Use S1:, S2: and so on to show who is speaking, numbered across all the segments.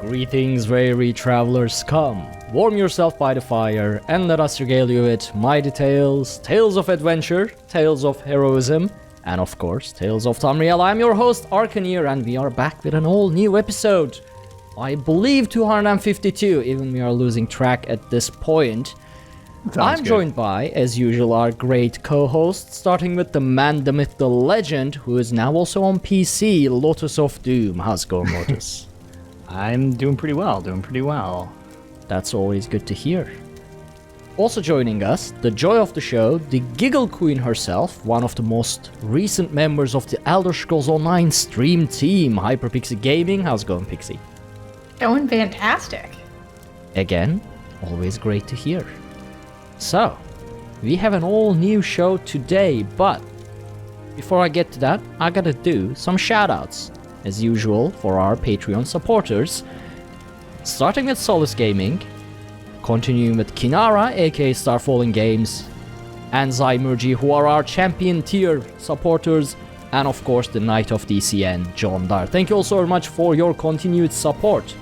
S1: Greetings, weary travelers, come, warm yourself by the fire, and let us regale you with mighty tales, tales of adventure, tales of heroism, and of course, Tales of Tamriel. I'm your host, Arkhaniir, and we are back with an all-new episode. I believe 252, even we are losing track at this point. I'm joined by, as usual, our great co-hosts, starting with the man, the myth, the legend, who is now also on PC, LotusOfDoom. How's it going, Lotus?
S2: I'm doing pretty well,
S1: That's always good to hear. Also joining us, the joy of the show, the Giggle Queen herself, one of the most recent members of the Elder Scrolls Online stream team, HyperPixie Gaming. How's it going, Pixie?
S3: Going fantastic.
S1: Again, always great to hear. So, we have an all-new show today, but before I get to that, I gotta do some shoutouts. As usual, for our Patreon supporters, starting with Solus Gaming, continuing with Kinara, aka Starfalling Games, and Zymurgy, who are our champion tier supporters, and of course the Knight of DCN, John Dar. Thank you all so much for your continued support.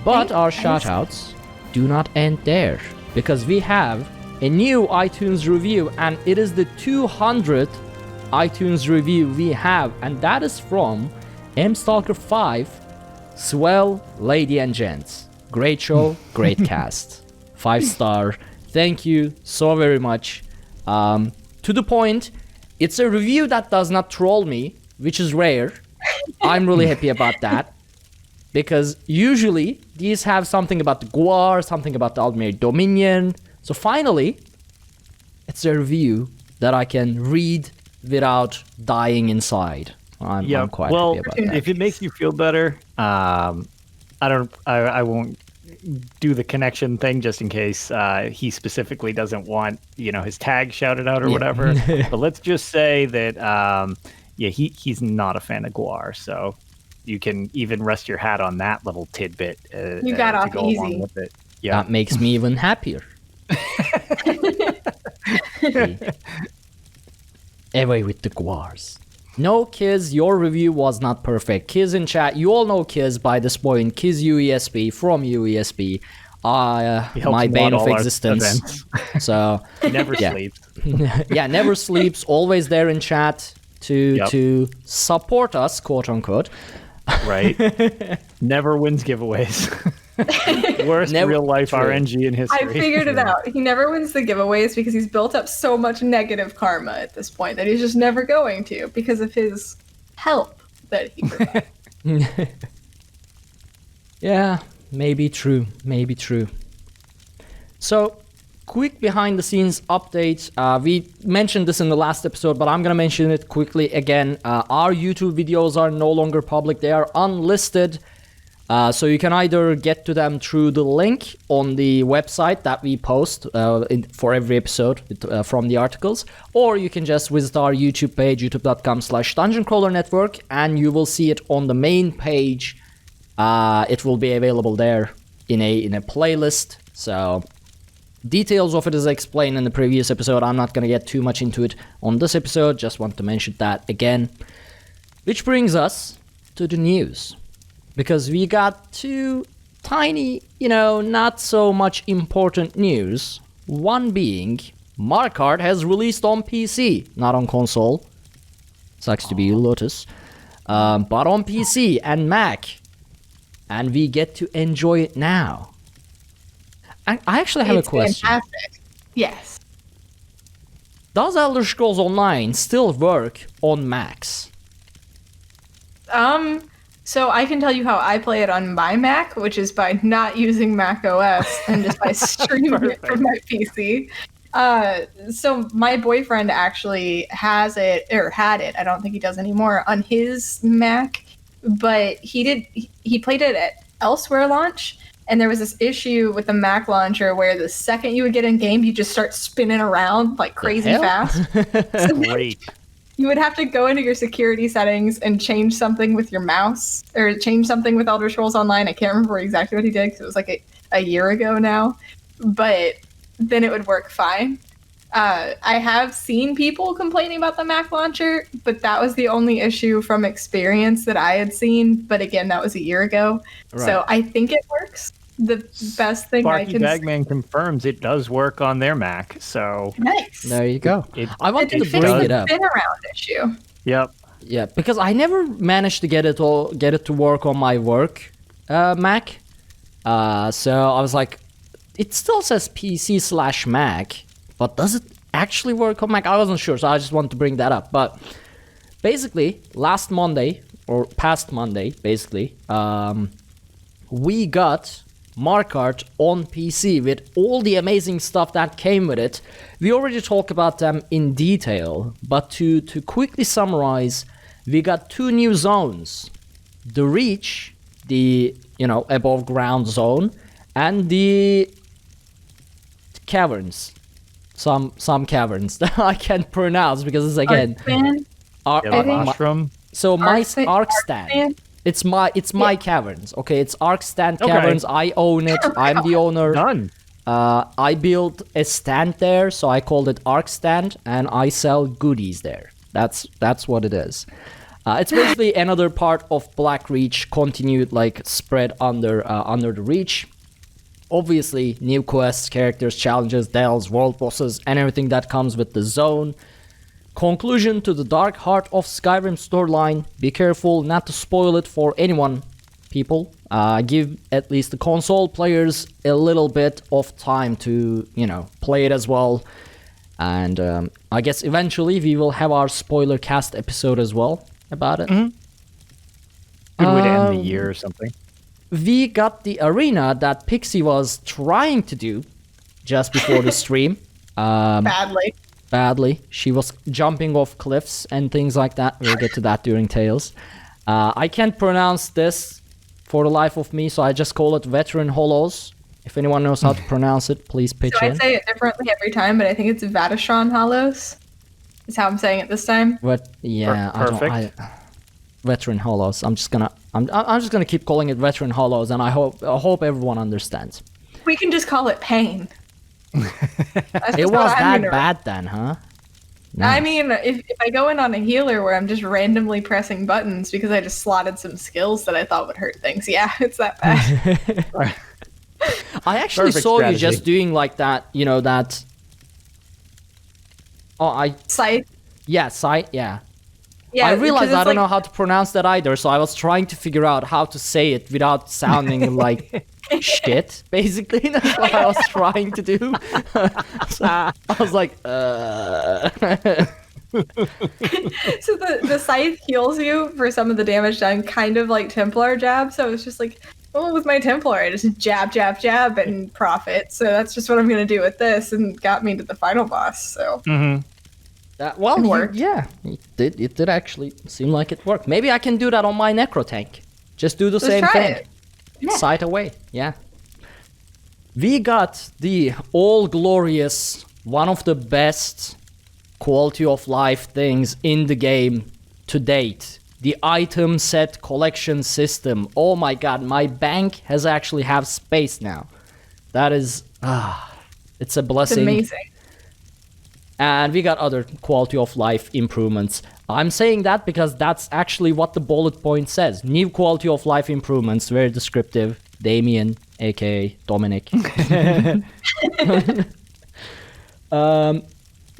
S1: But our shoutouts do not end there, because we have a new iTunes review, and it is the 200th iTunes review we have, and that is from MStalker5, Swell, Lady and Gents. Great show, great cast. 5-star. Thank you so very much. To the point, it's a review that does not troll me, which is rare. I'm really happy about that. Because usually, these have something about the Guar, something about the Aldmeri Dominion. So finally, it's a review that I can read without dying inside. I'm quite happy about that.
S2: If it makes you feel better, I won't do the connection thing just in case he specifically doesn't want, his tag shouted out or whatever. But let's just say that, he's not a fan of Guar, so you can even rest your hat on that little tidbit.
S3: You got off
S2: go
S3: easy.
S2: Along with it. Yeah,
S1: that makes me even happier. Away with the Guars. No, Kiz, your review was not perfect. Kiz in chat, you all know Kiz by this point. Kiz UESB from UESB. My bane of existence. So
S2: he never sleeps.
S1: Yeah, never sleeps. Always there in chat to support us, quote unquote.
S2: Right. Never wins giveaways. Worst real life RNG in history.
S3: I figured it out. He never wins the giveaways because he's built up so much negative karma at this point that he's just never going to because of his help that he provides.
S1: Yeah, maybe true. So, quick behind the scenes update. We mentioned this in the last episode, but I'm gonna mention it quickly again. Our YouTube videos are no longer public. They are unlisted. So you can either get to them through the link on the website that we post for every episode from the articles, or you can just visit our YouTube page, youtube.com/dungeoncrawlernetwork, and you will see it on the main page. It will be available there in a playlist. So details of it is explained in the previous episode. I'm not going to get too much into it on this episode. Just want to mention that again. Which brings us to the news. Because we got two tiny, not so much important news. One being, Markarth has released on PC, not on console. Sucks to be you, Lotus. But on PC and Mac. And we get to enjoy it now. I actually have a question.
S3: Fantastic. Yes.
S1: Does Elder Scrolls Online still work on Macs?
S3: So I can tell you how I play it on my Mac, which is by not using Mac OS and just by streaming it from my PC. So my boyfriend actually has it, or had it, I don't think he does anymore, on his Mac, but he played it at Elsewhere launch, and there was this issue with the Mac launcher where the second you would get in game, you just start spinning around like crazy fast. So
S2: Great.
S3: you would have to go into your security settings and change something with your mouse, or change something with Elder Scrolls Online. I can't remember exactly what he did because it was like a year ago now, but then it would work fine. I have seen people complaining about the Mac launcher, but that was the only issue from experience that I had seen. But again, that was a year ago.
S1: Right.
S3: So I think it works. The best thing I
S2: Sparky
S3: can
S2: Bagman confirms it does work on their Mac. So
S3: nice.
S1: There you go. I wanted to
S3: fixed
S1: bring it
S3: the
S1: up.
S3: spin around issue.
S2: Yep.
S1: Yeah, because I never managed to get it to work on my work Mac. So I was like, it still says PC/Mac, but does it actually work on Mac? I wasn't sure, so I just wanted to bring that up. But basically, last Monday, or past Monday, basically, we got Markarth on PC with all the amazing stuff that came with it. We already talked about them in detail, but to quickly summarize, we got 2 new zones. The Reach, the above ground zone, and the caverns. Some caverns that I can't pronounce because it's again
S2: Mushroom.
S1: so my
S3: Arc
S1: Arc Stand. It's my caverns. Okay, it's Arc Stand caverns. I own it. I'm the owner.
S2: Done.
S1: I built a stand there, so I called it Arc Stand, and I sell goodies there. That's what it is. It's basically another part of Black Reach, continued spread under the Reach. Obviously, new quests, characters, challenges, delves, world bosses, and everything that comes with the zone. Conclusion to the Dark Heart of Skyrim storyline. Be careful not to spoil it for anyone, people. Give at least the console players a little bit of time to, play it as well. And I guess eventually we will have our spoiler cast episode as well about it.
S2: Mm-hmm. Good way to end the year or something.
S1: We got the arena that Pixie was trying to do just before the stream. Badly. She was jumping off cliffs and things like that. We'll get to that during Tales. I can't pronounce this for the life of me, so I just call it Veteran Hollows. If anyone knows how to pronounce it, please pitch in.
S3: I say it differently every time, but I think it's Vatashran Hollows. Is how I'm saying it this time.
S1: But yeah,
S2: perfect.
S1: Veteran Hollows. I'm just gonna keep calling it Veteran Hollows, and I hope everyone understands.
S3: We can just call it Pain.
S1: It was that bad then, huh?
S3: No. I mean, if I go in on a healer where I'm just randomly pressing buttons because I just slotted some skills that I thought would hurt things, yeah, it's that bad.
S1: I actually saw you just doing like that, that.
S3: Scythe?
S1: Yeah, Scythe, yeah.
S3: Yeah,
S1: I realized I don't know how to pronounce that either, so I was trying to figure out how to say it without sounding like shit, basically. That's what I was trying to do. So I was like,
S3: So the Scythe heals you for some of the damage done, kind of like Templar jab, so it's just like, well, with my Templar, I just jab, and profit. So that's just what I'm going to do with this, and got me to the final boss, so...
S2: Mm-hmm.
S3: It worked.
S1: It did actually seem like it worked. Maybe I can do that on my Necro Tank. Just do the same thing.
S3: Yeah.
S1: Sight away, yeah. We got the all-glorious, one of the best quality of life things in the game to date. The item set collection system. Oh my god, my bank has actually have space now. That is, it's a blessing.
S3: It's amazing.
S1: And we got other quality of life improvements. I'm saying that because that's actually what the bullet point says. New quality of life improvements, very descriptive. Damien, aka Dominic.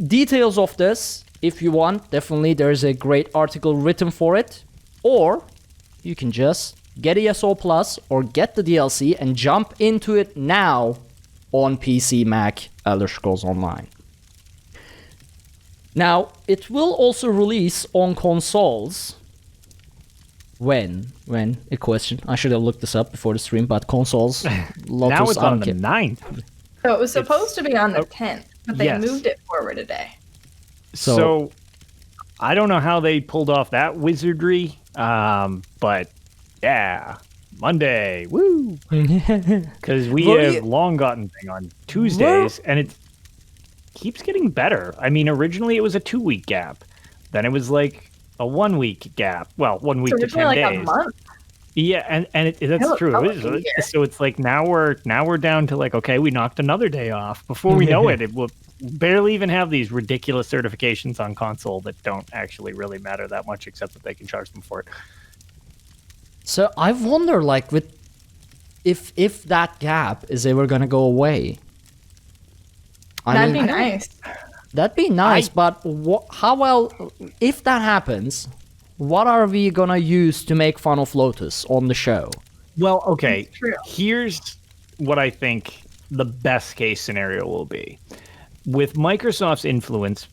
S1: Details of this, if you want, definitely there's a great article written for it. Or you can just get ESO Plus or get the DLC and jump into it now on PC, Mac, Elder Scrolls Online. Now, it will also release on consoles. When? A question. I should have looked this up before the stream, but consoles. Lotus,
S2: now it's on the 9th.
S3: So it was supposed to be on the 10th, but they moved it forward a day.
S2: So I don't know how they pulled off that wizardry, but yeah, Monday, woo! Because we have long gotten thing on Tuesdays, and it keeps getting better. I mean, originally it was a 2-week gap, then it was like a 1-week gap. Well, 1 week to 10 days.
S3: A month.
S2: Yeah, and that's true. So it's like now we're down to like, okay, we knocked another day off. Before we know it will barely even have these ridiculous certifications on console that don't actually really matter that much, except that they can charge them for it.
S1: So I wonder, like, with if that gap is ever gonna go away.
S3: That'd be nice.
S1: That'd be nice, but how well, if that happens, what are we gonna use to make fun of Lotus on the show?
S2: Well, okay, here's what I think the best case scenario will be. With Microsoft's influence,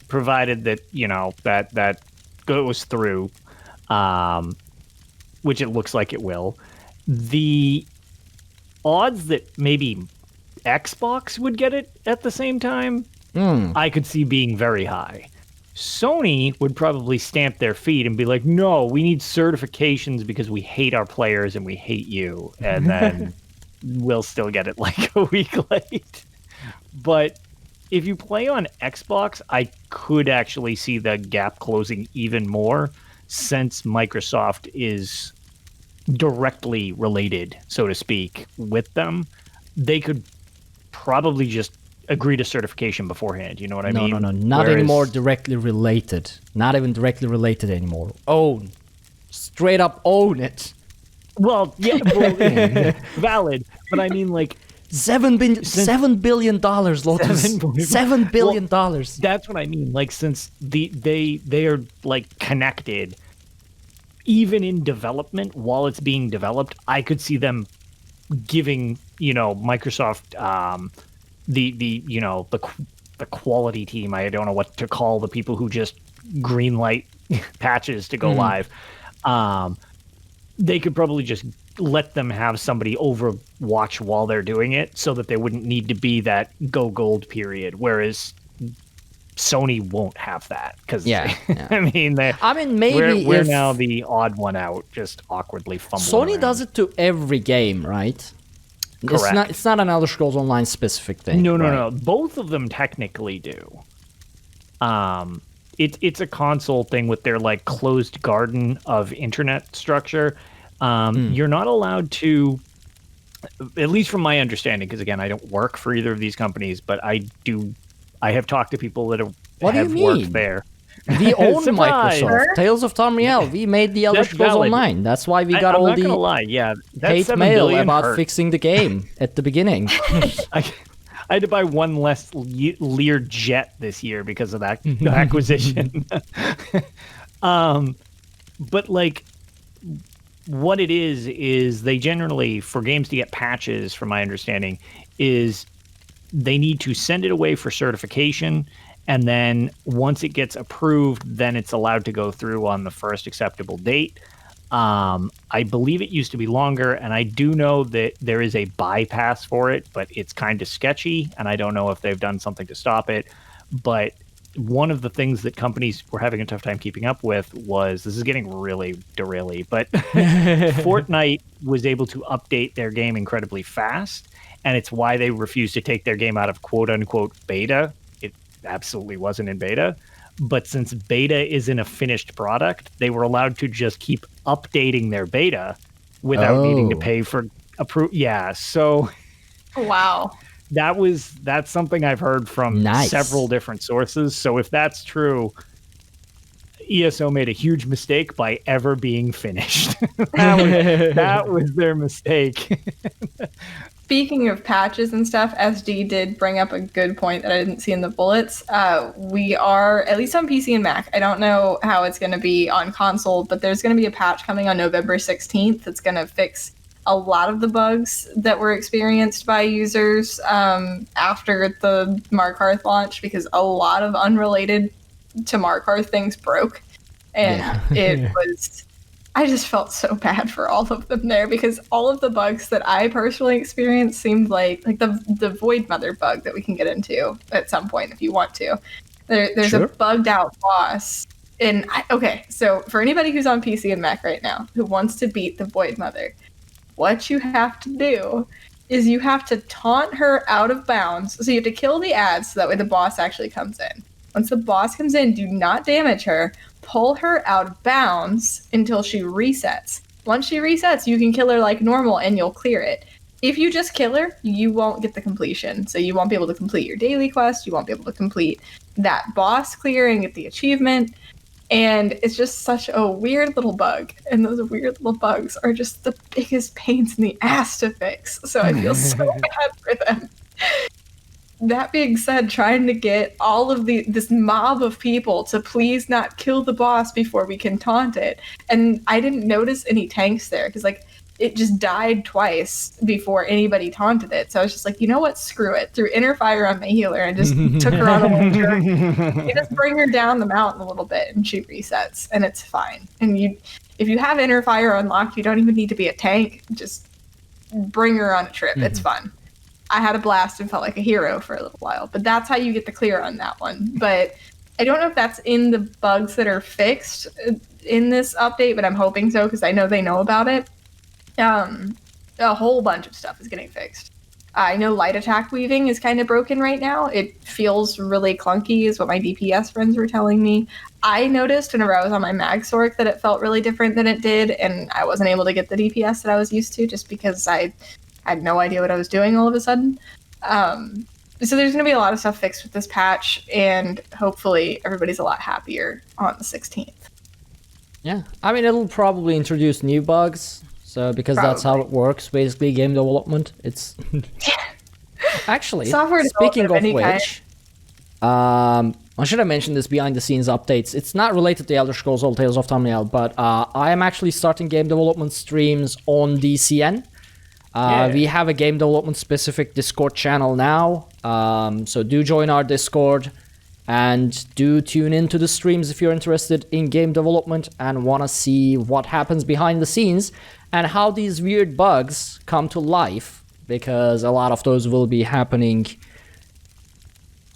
S2: provided that, you know, that goes through, which it looks like it will, the odds that maybe Xbox would get it at the same time, I could see being very high. Sony would probably stamp their feet and be like, no, we need certifications because we hate our players and we hate you. And then we'll still get it like a week late. But if you play on Xbox, I could actually see the gap closing even more, since Microsoft is directly related, so to speak, with them. They could probably just agree to certification beforehand. You know what I mean?
S1: No. Not anymore directly related. Not even directly related anymore. Own. Straight up own it.
S2: Well, yeah, valid. But I mean, like,
S1: $7 billion, Lotus. $7 billion.
S2: Well, that's what I mean. Like, since they are like connected, even in development, while it's being developed, I could see them giving, you know, Microsoft the quality team. I don't know what to call the people who just greenlight patches to go live. They could probably just let them have somebody overwatch while they're doing it, so that they wouldn't need to be that go gold period. Whereas Sony won't have that, because I mean, maybe we're now the odd one out, just awkwardly fumbling.
S1: Sony
S2: around.
S1: does it to every game, right?
S2: Correct.
S1: It's not an Elder Scrolls Online specific thing.
S2: No. Both of them technically do. It's a console thing with their like closed garden of internet structure. You're not allowed to, at least from my understanding, because again, I don't work for either of these companies, but I have talked to people that have worked there.
S1: We own Microsoft. Tales of Tamriel. We made the Elder Scrolls Online. That's why we got all the hate mail about fixing the game at the beginning.
S2: I had to buy one less Lear jet this year because of that acquisition. But like, what it is they generally, for games to get patches, from my understanding, is they need to send it away for certification, and then once it gets approved, then it's allowed to go through on the first acceptable date. I believe it used to be longer, and I do know that there is a bypass for it, but it's kind of sketchy, and I don't know if they've done something to stop it. But one of the things that companies were having a tough time keeping up with was, this is getting really deraily, but Fortnite was able to update their game incredibly fast, and it's why they refused to take their game out of quote-unquote beta. It absolutely wasn't in beta. But since beta isn't a finished product, they were allowed to just keep updating their beta without needing to pay for approve. Yeah, so
S3: wow.
S2: That's something I've heard from several different sources. So if that's true, ESO made a huge mistake by ever being finished. that was their mistake.
S3: Speaking of patches and stuff, SD did bring up a good point that I didn't see in the bullets. We are, at least on PC and Mac, I don't know how it's going to be on console, but there's going to be a patch coming on November 16th that's going to fix a lot of the bugs that were experienced by users after the Markarth launch, because a lot of unrelated to Markarth things broke. And it was... I just felt so bad for all of them there, because all of the bugs that I personally experienced seemed like the Void Mother bug that we can get into at some point if you want to. There's a bugged out boss. So for anybody who's on PC and Mac right now who wants to beat the Void Mother, what you have to do is you have to taunt her out of bounds. So you have to kill the ads so that way the boss actually comes in. Once the boss comes in, do not damage her. Pull her out of bounds until she resets. Once she resets, you can kill her like normal and you'll clear it. If you just kill her, you won't get the completion. So you won't be able to complete your daily quest. You won't be able to complete that boss clear and get the achievement. And it's just such a weird little bug. And those weird little bugs are just the biggest pains in the ass to fix. So I feel so bad for them. That being said, trying to get all of this mob of people to please not kill the boss before we can taunt it. And I didn't notice any tanks there because like it just died twice before anybody taunted it. So I was just like, you know what? Screw it. Threw inner fire on my healer and just took her on a little journey. You just bring her down the mountain a little bit and she resets and it's fine. And if you have inner fire unlocked, you don't even need to be a tank. Just bring her on a trip. It's fun. I had a blast and felt like a hero for a little while, but that's how you get the clear on that one. But I don't know if that's in the bugs that are fixed in this update, but I'm hoping so because I know they know about it. A whole bunch of stuff is getting fixed. I know light attack weaving is kind of broken right now. It feels really clunky is what my DPS friends were telling me. I noticed whenever I was on my mag sork that it felt really different than it did, and I wasn't able to get the DPS that I was used to just because I had no idea what I was doing all of a sudden. So there's going to be a lot of stuff fixed with this patch, and hopefully everybody's a lot happier on the 16th.
S1: Yeah, I mean, it'll probably introduce new bugs. So, because that's how it works, basically, game development. It's actually, speaking of which, I should have mentioned this behind-the-scenes updates. It's not related to Elder Scrolls or Tales of Tamriel, but I am actually starting game development streams on DCN. We have a game development-specific Discord channel now, so do join our Discord. And do tune into the streams if you're interested in game development and want to see what happens behind the scenes and how these weird bugs come to life, because a lot of those will be happening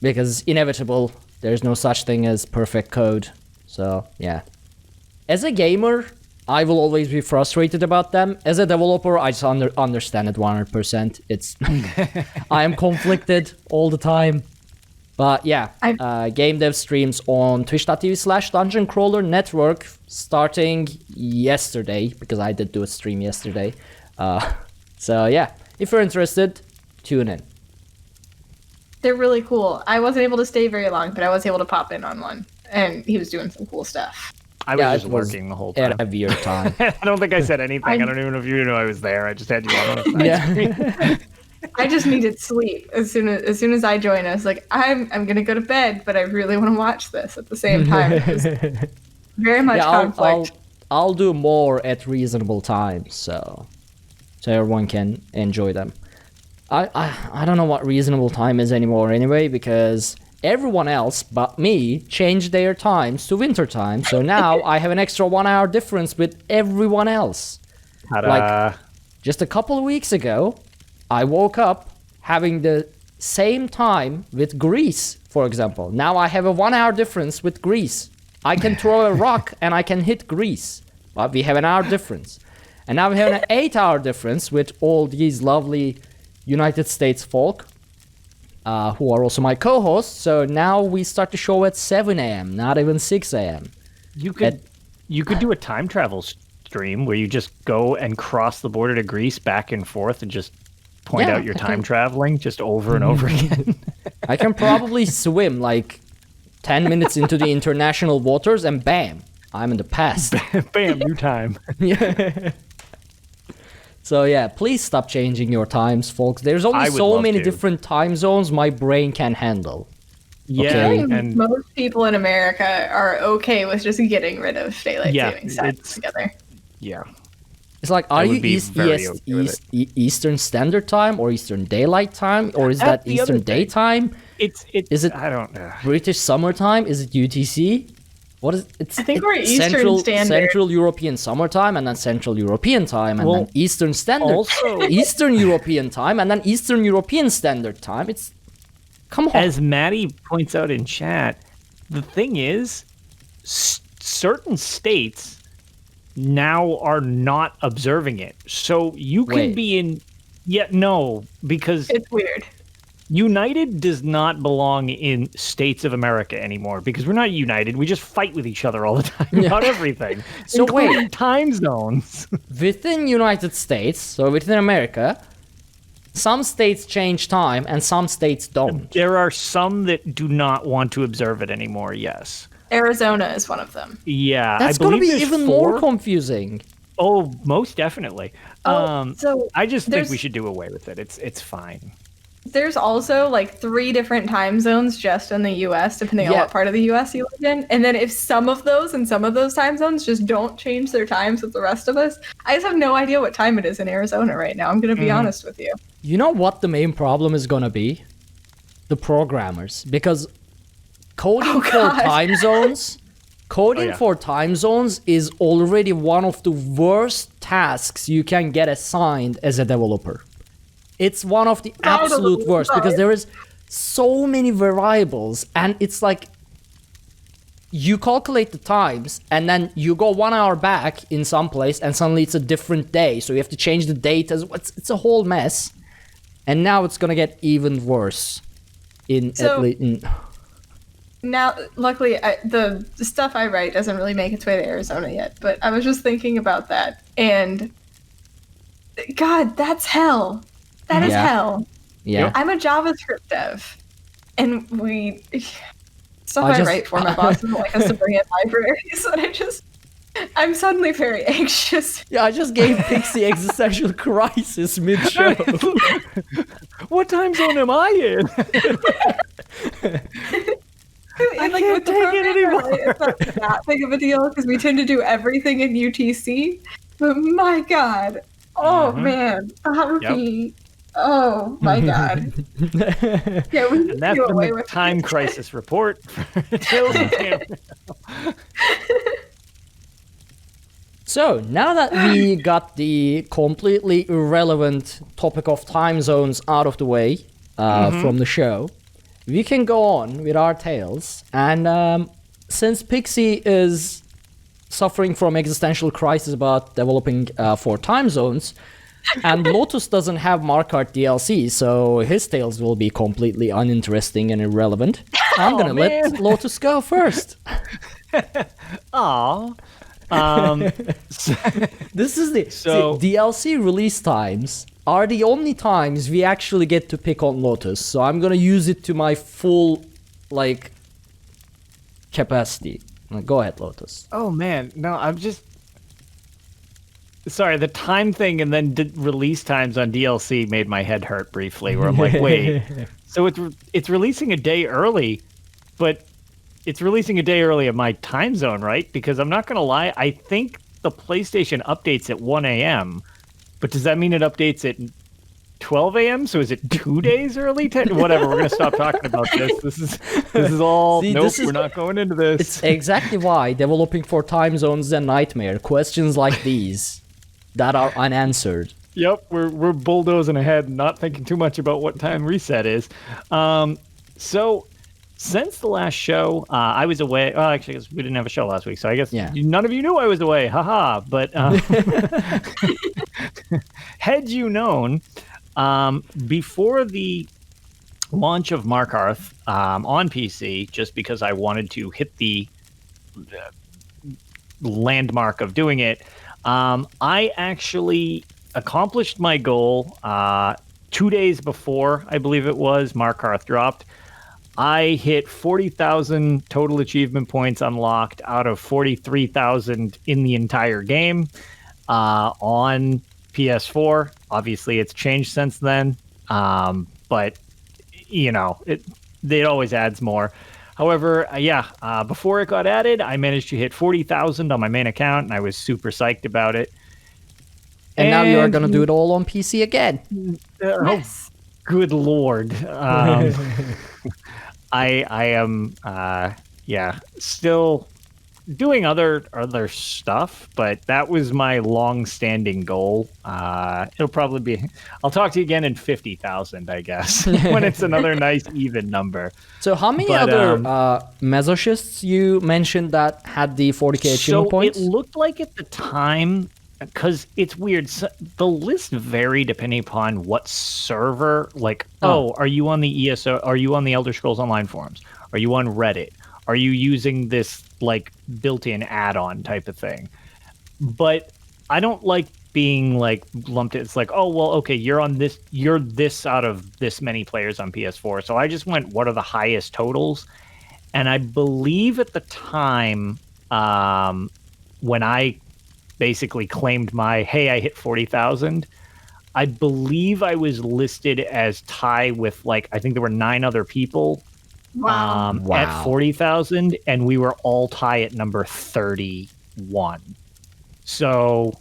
S1: because inevitable. There's no such thing as perfect code. So, yeah. As a gamer, I will always be frustrated about them. As a developer, I just understand it 100%. It's I am conflicted all the time. But yeah, game dev streams on twitch.tv/Dungeon Crawler Network starting yesterday, because I did do a stream yesterday. So yeah, if you're interested, tune in.
S3: They're really cool. I wasn't able to stay very long, but I was able to pop in on one, and he was doing some cool stuff.
S2: I was just working the whole time.
S1: At a weird time.
S2: I don't think I said anything. I don't even know if you knew I was there. I just had you on the side screen.
S3: I just needed sleep. As soon as I joined, I was like, I'm gonna go to bed, but I really want to watch this at the same time. It was very much conflict.
S1: I'll do more at reasonable times, so everyone can enjoy them. I don't know what reasonable time is anymore anyway, because everyone else but me changed their times to winter time, so now I have an extra 1 hour difference with everyone else.
S2: Ta-da.
S1: Like just a couple of weeks ago, I woke up having the same time with Greece, for example. Now I have a 1 hour difference with Greece. I can throw a rock and I can hit Greece, but we have an hour difference. And now we have an 8 hour difference with all these lovely United States folk, who are also my co-hosts. So now we start the show at 7 a.m., not even 6 a.m.
S2: You could do a time travel stream where you just go and cross the border to Greece back and forth and just point out your time traveling just over and over again.
S1: I can probably swim like 10 minutes into the international waters and bam, I'm in the past.
S2: Bam, new time.
S1: Yeah. So yeah, please stop changing your times, folks. There's only so many different time zones my brain can handle.
S2: Yeah,
S3: okay? And most people in America are okay with just getting rid of daylight savings time together.
S2: Yeah.
S1: It's like, are you Eastern Standard Time or Eastern Daylight Time, or is that Eastern Daytime? Is it
S2: I don't know.
S1: British Summertime? Is it UTC? What is it?
S3: I think we're Eastern Standard.
S1: Central European Summertime, and then Central European Time, and then Eastern Standard. Also, Eastern European Time, and then Eastern European Standard Time. It's come on.
S2: As Maddie points out in chat, the thing is, certain states now are not observing it. So you can be in... Yeah, no, because...
S3: It's weird.
S2: United does not belong in states of America anymore because we're not united. We just fight with each other all the time about everything.
S1: So
S2: including time zones.
S1: Within United States, so within America, some states change time and some states don't.
S2: There are some that do not want to observe it anymore, yes.
S3: Arizona is one of them.
S2: Yeah,
S1: That's going to be even more confusing.
S2: Oh, most definitely.
S3: So
S2: I just think we should do away with it. It's fine.
S3: There's also like 3 different time zones just in the US, depending on what part of the US you live in. And then if some of those and some of those time zones just don't change their times with the rest of us, I just have no idea what time it is in Arizona right now. I'm going to be honest with you.
S1: You know what the main problem is going to be? The programmers. Because coding for time zones... Coding for time zones is already one of the worst tasks you can get assigned as a developer. It's one of the absolute worst because there is so many variables and it's like you calculate the times and then you go 1 hour back in some place and suddenly it's a different day. So you have to change the date as well. It's a whole mess. And now it's going to get even worse
S3: Now, luckily, the stuff I write doesn't really make its way to Arizona yet, but I was just thinking about that, and God, that's hell. That is hell.
S1: Yeah.
S3: I'm a JavaScript dev, and I write for my boss is like a civilian library, so I'm suddenly very anxious.
S1: Yeah, I just gave Pixie existential crisis mid-show.
S2: What time zone am I in?
S3: I can't take it anymore. It's not that big of a deal because we tend to do everything in UTC. But my God, man, that would be. Oh my God. Yeah, we
S2: and that's
S3: do away
S2: the
S3: with
S2: time crisis report. Tales of Tamriel.
S1: So now that we got the completely irrelevant topic of time zones out of the way from the show, we can go on with our tales. And since Pixie is suffering from existential crisis about developing for time zones, and Lotus doesn't have Markarth DLC, so his tales will be completely uninteresting and irrelevant. I'm gonna let Lotus go first.
S2: Aww.
S1: This is the DLC release times are the only times we actually get to pick on Lotus, so I'm gonna use it to my full capacity. Go ahead, Lotus.
S2: Oh man, no, I'm just sorry. The time thing and then release times on DLC made my head hurt briefly. Where I'm like, wait, so it's releasing a day early, but it's releasing a day early at my time zone, right? Because I'm not gonna lie, I think the PlayStation updates at 1 a.m. But does that mean it updates at 12 a.m.? So is it 2 days early? Whatever. We're gonna stop talking about this. This is all.
S1: See,
S2: nope, we're not going into this.
S1: It's exactly why developing for time zones is a nightmare. Questions like these that are unanswered.
S2: Yep, we're bulldozing ahead, and not thinking too much about what time reset is. So since the last show, I was away. Well, actually, we didn't have a show last week, so I guess none of you knew I was away. Haha. But had you known, before the launch of Markarth on PC, just because I wanted to hit the landmark of doing it, I actually accomplished my goal 2 days before, I believe it was, Markarth dropped. I hit 40,000 total achievement points unlocked out of 43,000 in the entire game on PS4. Obviously, it's changed since then, but you know, it always adds more. However, before it got added, I managed to hit 40,000 on my main account, and I was super psyched about it.
S1: And now you're going to do it all on PC again.
S3: Yes.
S2: Oh, good Lord. I am, still doing other stuff, but that was my long-standing goal. It'll probably be, I'll talk to you again in 50,000, I guess, when it's another nice even number.
S1: So how many other masocists you mentioned that had the 40k achievement points?
S2: So it looked like at the time because it's weird. So the list vary depending upon what server. Like, are you on the ESO? Are you on the Elder Scrolls Online forums? Are you on Reddit? Are you using this like built-in add-on type of thing? But I don't like being like lumped. It's like, oh well, okay, you're on this. You're this out of this many players on PS4. So I just went, what are the highest totals? And I believe at the time, when I basically claimed my, hey, I hit 40,000, I believe I was listed as tie with like, I think there were 9 other people at 40,000, and we were all tie at number 31. So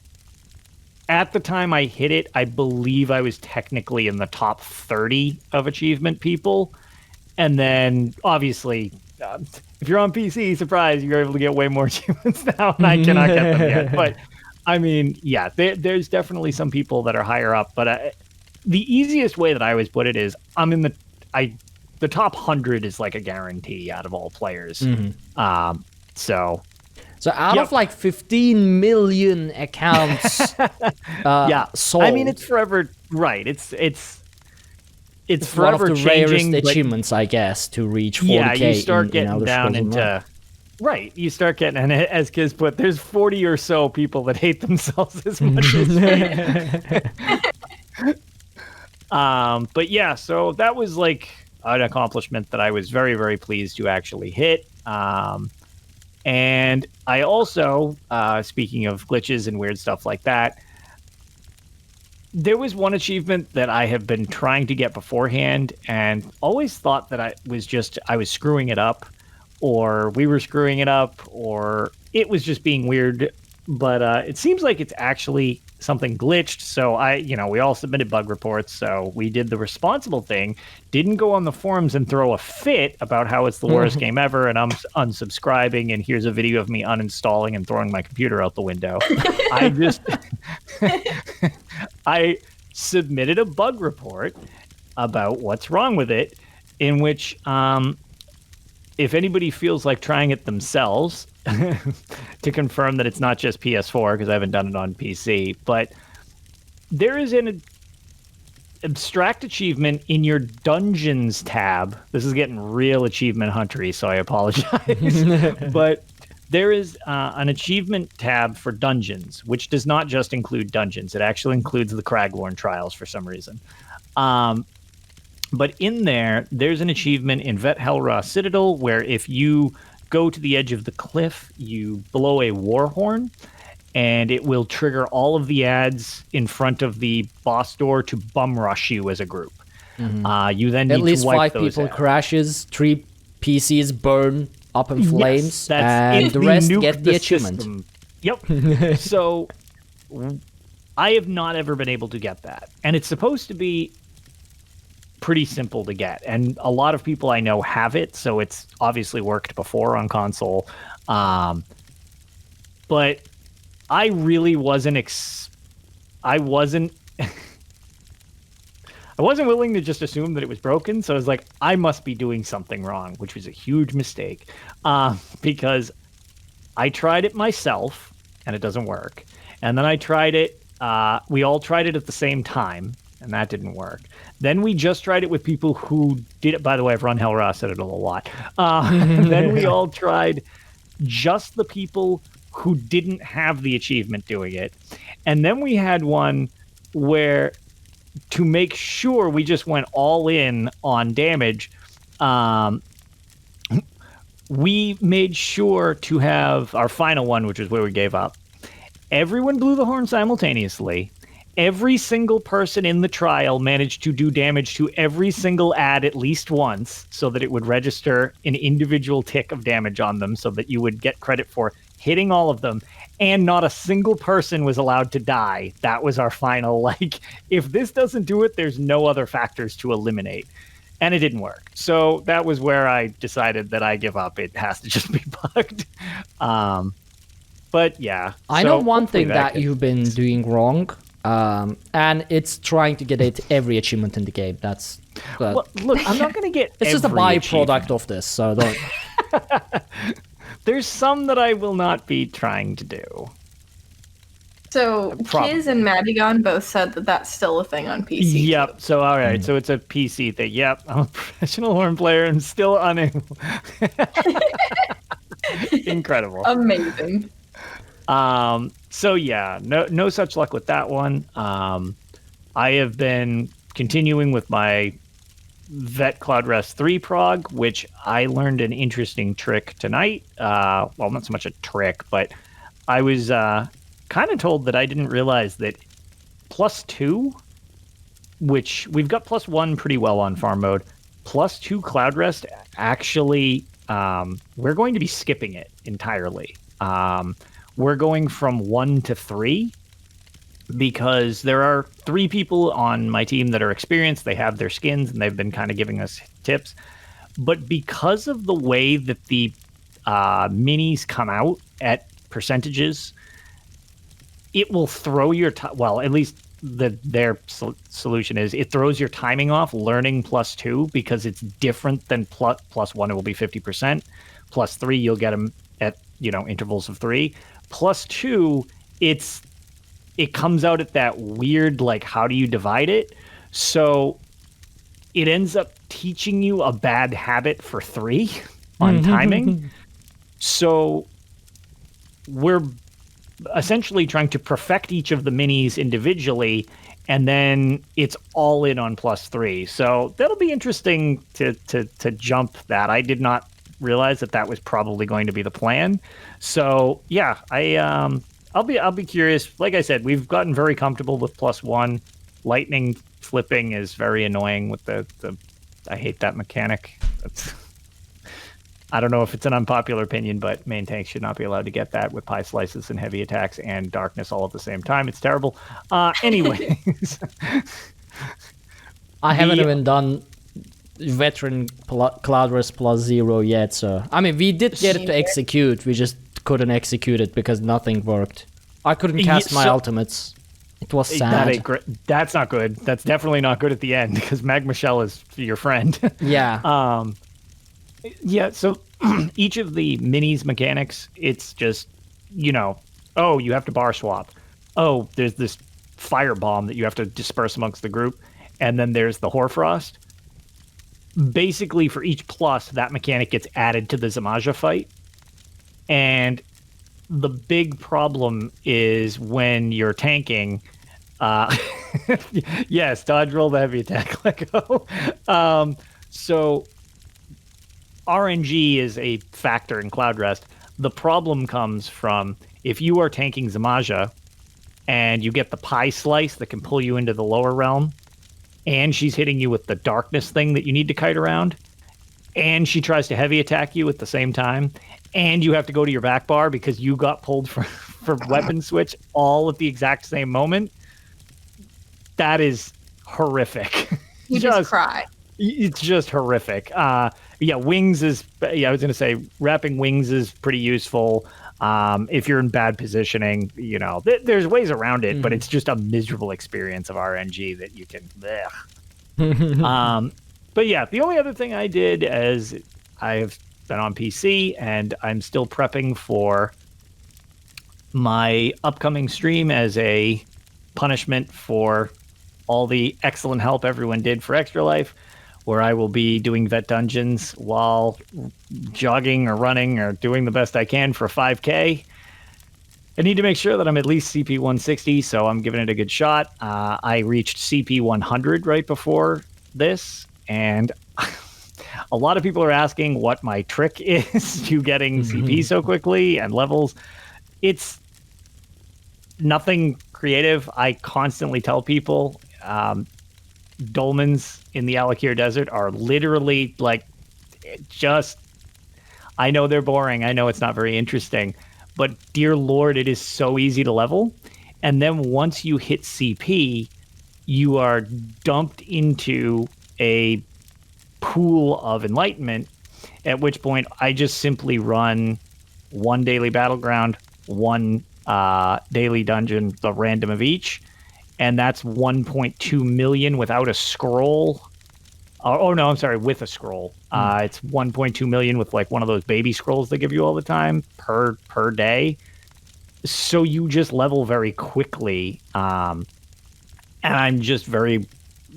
S2: at the time I hit it, I believe I was technically in the top 30 of achievement people. And then obviously, if you're on PC, surprise, you're able to get way more achievements now, and I cannot get them yet. But I mean, yeah, there's definitely some people that are higher up. But the easiest way that I always put it is I'm in the top 100 is like a guarantee out of all players. So
S1: out of like 15 million accounts, sold.
S2: I mean, it's forever right. It's
S1: one of
S2: forever
S1: the
S2: changing,
S1: rarest achievements, I guess, to reach 40K.
S2: Yeah, you start getting
S1: Elder
S2: down
S1: Scrolls
S2: into
S1: Online.
S2: right. You start getting, and as Kiz put, there's 40 or so people that hate themselves as much as me. But yeah, so that was like an accomplishment that I was very, very pleased to actually hit. And I also, speaking of glitches and weird stuff like that, there was one achievement that I have been trying to get beforehand and always thought that I was screwing it up, or we were screwing it up, or it was just being weird. But it seems like it's actually something glitched. So we all submitted bug reports. So we did the responsible thing, didn't go on the forums and throw a fit about how it's the worst game ever and I'm unsubscribing and here's a video of me uninstalling and throwing my computer out the window. I submitted a bug report about what's wrong with it, in which if anybody feels like trying it themselves to confirm that it's not just PS4, because I haven't done it on PC, but there is an abstract achievement in your Dungeons tab. This is getting real achievement huntery, so I apologize. But there is an achievement tab for Dungeons, which does not just include Dungeons. It actually includes the Craglorn Trials for some reason. But in there's an achievement in Vet Helra Citadel where if you go to the edge of the cliff, you blow a war horn, and it will trigger all of the ads in front of the boss door to bum rush you as a group. You then need
S1: at least
S2: to wipe
S1: 5
S2: those
S1: people
S2: ads.
S1: crashes, 3 PCs burn up in flames,
S2: Yes,
S1: and the rest
S2: nuke
S1: get the achievement.
S2: system. Yep. So I have not ever been able to get that, and it's supposed to be pretty simple to get, and a lot of people I know have it, so it's obviously worked before on console. But I really wasn't I wasn't willing to just assume that it was broken, so I was like, I must be doing something wrong, which was a huge mistake, because I tried it myself and it doesn't work, and then I tried it, we all tried it at the same time, and that didn't work. Then we just tried it with people who did it. By the way, I've run Helra Citadel a lot. Then we all tried just the people who didn't have the achievement doing it. And then we had one where, to make sure we just went all in on damage, we made sure to have our final one, which is where we gave up. Everyone blew the horn simultaneously. Every single person in the trial managed to do damage to every single ad at least once, so that it would register an individual tick of damage on them, so that you would get credit for hitting all of them. And not a single person was allowed to die. That was our final, like, if this doesn't do it, there's no other factors to eliminate. And it didn't work. So that was where I decided that I give up. It has to just be bugged. But yeah.
S1: I know one thing that you've been doing wrong. And it's trying to get it every achievement in the game. That's
S2: well, look, I'm not going to get
S1: it's just a byproduct of this, so don't.
S2: There's some that I will not be trying to do.
S3: So Kiz and Madigan both said that that's still a thing on PC.
S2: Yep.
S3: Too.
S2: So all right. So it's a PC thing. Yep. I'm a professional horn player and still unable. Incredible.
S3: Amazing.
S2: So yeah, no such luck with that one. I have been continuing with my Vet Cloud Rest 3 prog, which I learned an interesting trick tonight. Well, not so much a trick, but I was kind of told that I didn't realize that +2, which we've got +1 pretty well on farm mode, +2 Cloud Rest, actually, we're going to be skipping it entirely. We're going from 1 to 3 because there are 3 people on my team that are experienced. They have their skins and they've been kind of giving us tips. But because of the way that the minis come out at percentages, it will throw your well, at least their solution is it throws your timing off learning +2 because it's different than +1. It will be 50%. +3, you'll get them at intervals of 3. +2, it comes out at that weird, like, how do you divide it? So it ends up teaching you a bad habit for 3 on timing. So we're essentially trying to perfect each of the minis individually, and then it's all in on +3. So that'll be interesting to jump that. I did not realize that was probably going to be the plan. So yeah, I'll be curious. Like I said, we've gotten very comfortable with +1. Lightning flipping is very annoying with the I hate that mechanic. I don't know if it's an unpopular opinion, but main tanks should not be allowed to get that with pie slices and heavy attacks and darkness all at the same time. It's terrible. Anyways.
S1: I haven't even done veteran Cloud Rest +0 yet, so I mean we did get it to execute, we just couldn't execute it because nothing worked. I couldn't cast my ultimates. It was sad.
S2: That's not good. That's definitely not good at the end because Magma Shell is your friend.
S1: Yeah.
S2: Yeah, so each of the minis mechanics, it's just, oh, you have to bar swap. Oh, there's this fire bomb that you have to disperse amongst the group. And then there's the Hoarfrost. Basically, for each plus, that mechanic gets added to the Zamaja fight. And the big problem is when you're tanking. Yes, dodge roll the heavy attack. Let go. So RNG is a factor in Cloud Rest. The problem comes from if you are tanking Zamaja and you get the pie slice that can pull you into the lower realm, and she's hitting you with the darkness thing that you need to kite around, and she tries to heavy attack you at the same time, and you have to go to your back bar because you got pulled for weapon switch all at the exact same moment, that is horrific.
S3: You just cry.
S2: It's just horrific. Wings is... Yeah, I was going to say, wrapping wings is pretty useful. If you're in bad positioning, there's ways around it, but it's just a miserable experience of RNG that you can... But yeah, the only other thing I did is I've been on PC, and I'm still prepping for my upcoming stream as a punishment for all the excellent help everyone did for Extra Life, where I will be doing vet dungeons while jogging or running or doing the best I can for 5K. I need to make sure that I'm at least CP 160, so I'm giving it a good shot. I reached CP 100 right before this, and a lot of people are asking what my trick is to getting CP so quickly and levels. It's nothing creative. I constantly tell people dolmens in the Alakir Desert are literally like I know they're boring. I know it's not very interesting, but dear Lord, it is so easy to level. And then once you hit CP, you are dumped into a pool of enlightenment, at which point I just simply run 1 daily battleground, 1 daily dungeon, the random of each. And that's 1.2 million without a scroll. Oh, no, I'm sorry, with a scroll. It's 1.2 million with like one of those baby scrolls they give you all the time per day. so you just level very quickly. And I'm just very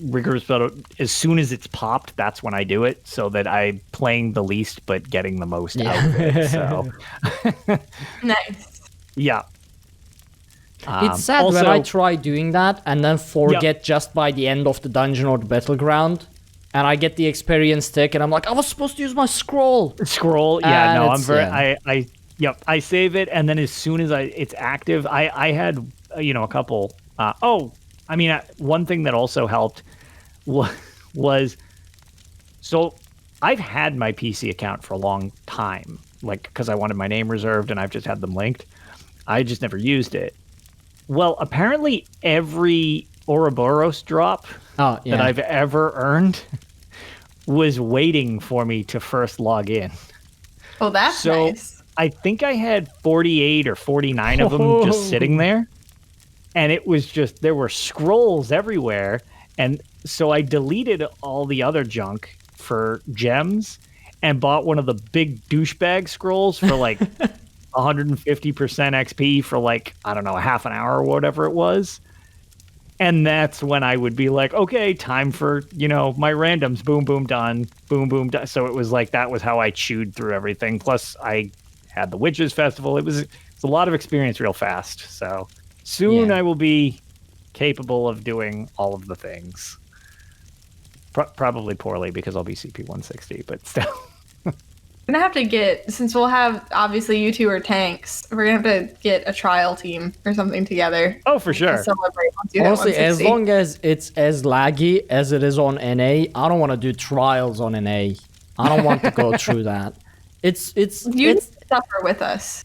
S2: rigorous about it. As soon as it's popped, that's when I do it, so that I'm playing the least but getting the most out of it. So
S3: Nice.
S2: yeah.
S1: It's sad when I try doing that and then forget just by the end of the dungeon or the battleground, and I get the experience tick, and I'm like, I was supposed to use my scroll.
S2: Yeah, no, I'm very. I save it, and then as soon as it's active, I had a couple. One thing that also helped was so I've had my PC account for a long time, like because I wanted my name reserved, and I've just had them linked. I just never used it. Well, apparently every Ouroboros drop that I've ever earned was waiting for me to first log in.
S3: Oh, that's nice.
S2: I think I had 48 or 49 of them just sitting there. And it was just, there were scrolls everywhere. And so I deleted all the other junk for gems and bought one of the big douchebag scrolls for like 150% XP for like, I don't know, a half an hour or whatever it was. And that's when I would be like, okay, time for, my randoms. Boom, boom, done. Boom, boom, done. So it was like, that was how I chewed through everything. Plus I had the Witches Festival. It was a lot of experience real fast. So soon I will be capable of doing all of the things. Probably poorly because I'll be CP 160, but still.
S3: We're gonna have to get, since we'll have, obviously you two are tanks, we're gonna have to get a trial team or something together.
S2: Oh, for sure.
S3: To celebrate once you
S1: Honestly,
S3: hit 160.
S1: as long as it's as laggy as it is on NA, I don't want to do trials on NA. I don't want to go through that. It's
S3: suffer with us.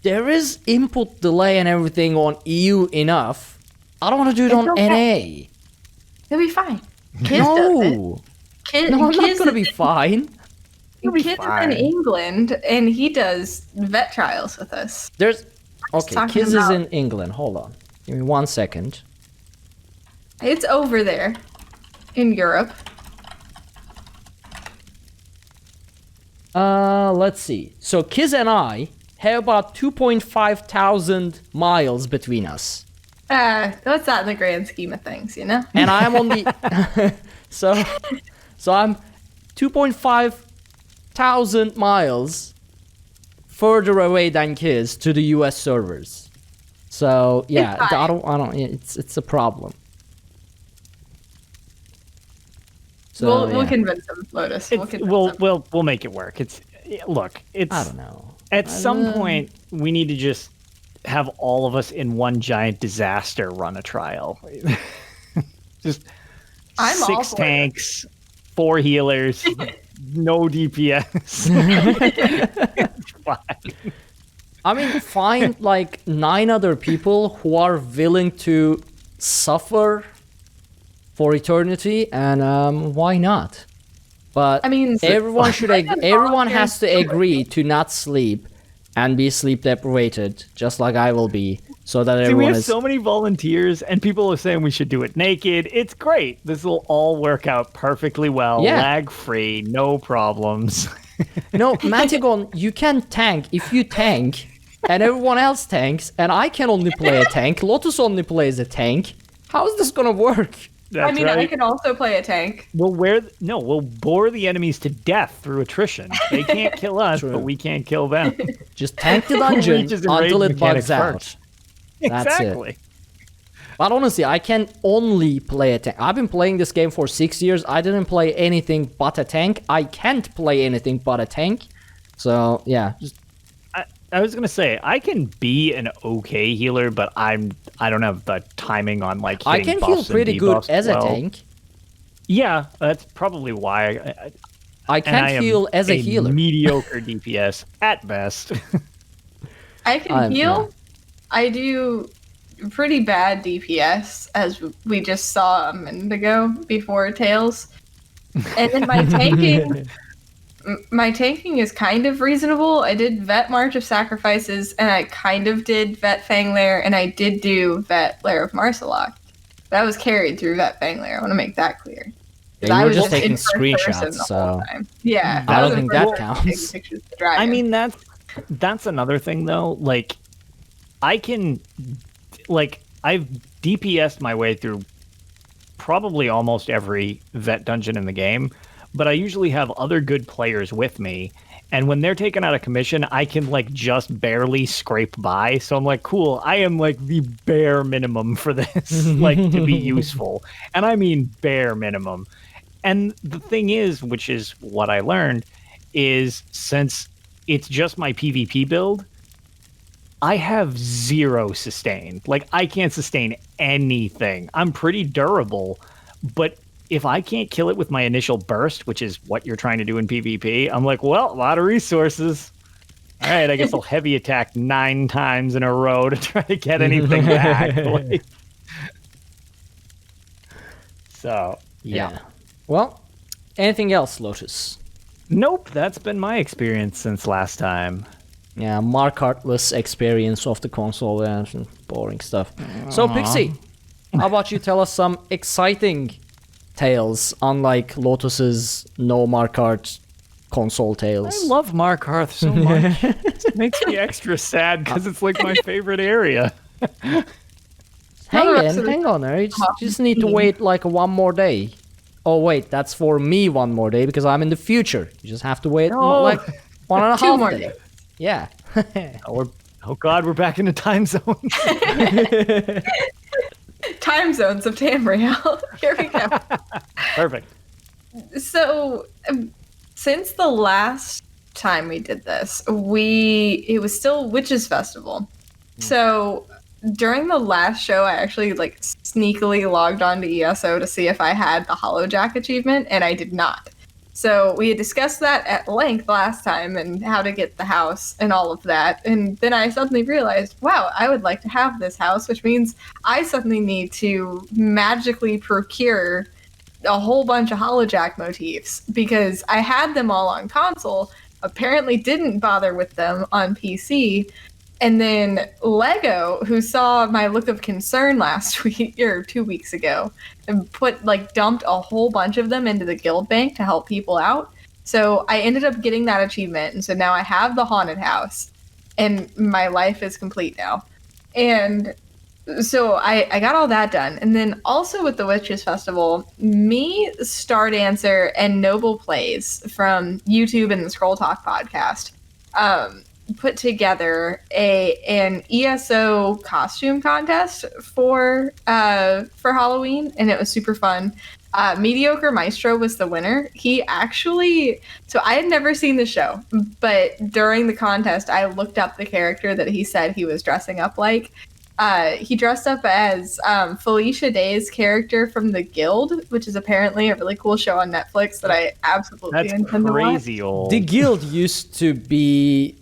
S1: There is input delay and everything on EU enough. I don't want to do it on NA.
S3: It'll be fine. Kiz does it.
S1: No, I'm not gonna be fine.
S3: Kiz is in England, and he does vet trials with us.
S1: Kiz is in England. Hold on. Give me 1 second.
S3: It's over there in Europe.
S1: Let's see. So Kiz and I have about 2,500 miles between us.
S3: What's that in the grand scheme of things,
S1: And I'm on the so I'm 2,500 miles further away than Kiz to the US servers. So yeah, I don't it's a problem. So
S3: we'll convince them, Lotus.
S2: We'll make it work. It's I don't know. At some point we need to just have all of us in one giant disaster run a trial. Just
S3: I'm
S2: 6 tanks, 4 healers, no DPS. Fine.
S1: I mean, find like 9 other people who are willing to suffer for eternity, and why not? But
S3: I mean,
S1: everyone has to agree to not sleep and be sleep deprived, just like I will be, so that everyone
S2: we have so many volunteers, and people are saying we should do it naked. It's great. This will all work out perfectly well, lag-free, no problems.
S1: No, Matagon, you can tank if you tank, and everyone else tanks, and I can only play a tank. Lotus only plays a tank. How is this gonna work?
S2: That's right.
S3: I can also play a tank.
S2: We'll bore the enemies to death through attrition. They can't kill us, but we can't kill them.
S1: Just tank the dungeon until it bugs out. That's
S2: exactly.
S1: it. But honestly, I can only play a tank. I've been playing this game for 6 years. I didn't play anything but a tank. I can't play anything but a tank. So yeah,
S2: I was gonna say I can be an okay healer, but I don't have the timing on like hitting
S1: I can
S2: buffs
S1: heal pretty
S2: and
S1: good
S2: debuffs
S1: as a
S2: well.
S1: tank.
S2: Yeah, that's probably why.
S1: I can't heal as a healer.
S2: Mediocre DPS at best.
S3: I can heal. I do pretty bad DPS, as we just saw a minute ago before Tales. And then my tanking is kind of reasonable. I did Vet March of Sacrifices, and I kind of did Vet Fanglair, and I did do Vet Lair of Marsalok. That was carried through Vet Fanglair. I want to make that clear.
S1: Yeah, you were just taking screenshots, so
S3: yeah,
S1: I don't think that counts.
S2: I mean, that's another thing though. Like, I can, like, I've DPS'd my way through probably almost every vet dungeon in the game, but I usually have other good players with me. And when they're taken out of commission, I can, like, just barely scrape by. So I'm like, cool, I am, like, the bare minimum for this, like, to be useful. And I mean bare minimum. And the thing is, which is what I learned, is since it's just my PvP build, I have 0 sustain. Like, I can't sustain anything. I'm pretty durable, but if I can't kill it with my initial burst, which is what you're trying to do in PvP, I'm like, well, a lot of resources. All right, I guess I'll heavy attack 9 times in a row to try to get anything back. Like, so, yeah.
S1: Well, anything else, Lotus?
S2: Nope, that's been my experience since last time.
S1: Yeah, Markarth experience of the console and boring stuff. So, Pixie, how about you tell us some exciting tales, unlike Lotus's no Markarth console tales?
S2: I love Markarth so much. It makes me extra sad because it's like my favorite area.
S1: Hang on there. You just need to wait like one more day. Oh, wait, that's for me one more day because I'm in the future. You just have to wait like 1.5
S3: 2 more
S1: days.
S3: days.
S1: Yeah.
S2: Oh God, we're back in the time zone.
S3: Time zones of Tamriel. Here we go.
S2: Perfect.
S3: So, since the last time we did this, it was still Witches Festival. So, during the last show, I actually like sneakily logged on to ESO to see if I had the Hollowjack achievement, and I did not. So we had discussed that at length last time and how to get the house and all of that. And then I suddenly realized, wow, I would like to have this house, which means I suddenly need to magically procure a whole bunch of Hollowjack motifs because I had them all on console, apparently didn't bother with them on PC. And then Lego, who saw my look of concern last week or 2 weeks ago, and dumped a whole bunch of them into the guild bank to help people out. So I ended up getting that achievement, and so now I have the haunted house, and my life is complete now. And so I got all that done. And then also with the Witches Festival, me, Star Dancer, and Noble Plays from YouTube and the Scroll Talk podcast put together an ESO costume contest for Halloween, and it was super fun. Mediocre Maestro was the winner. He actually, so I had never seen the show, but during the contest, I looked up the character that he said he was dressing up like. He dressed up as Felicia Day's character from The Guild, which is apparently a really cool show on Netflix that I absolutely intend to watch.
S2: That's crazy old.
S1: The Guild used to be...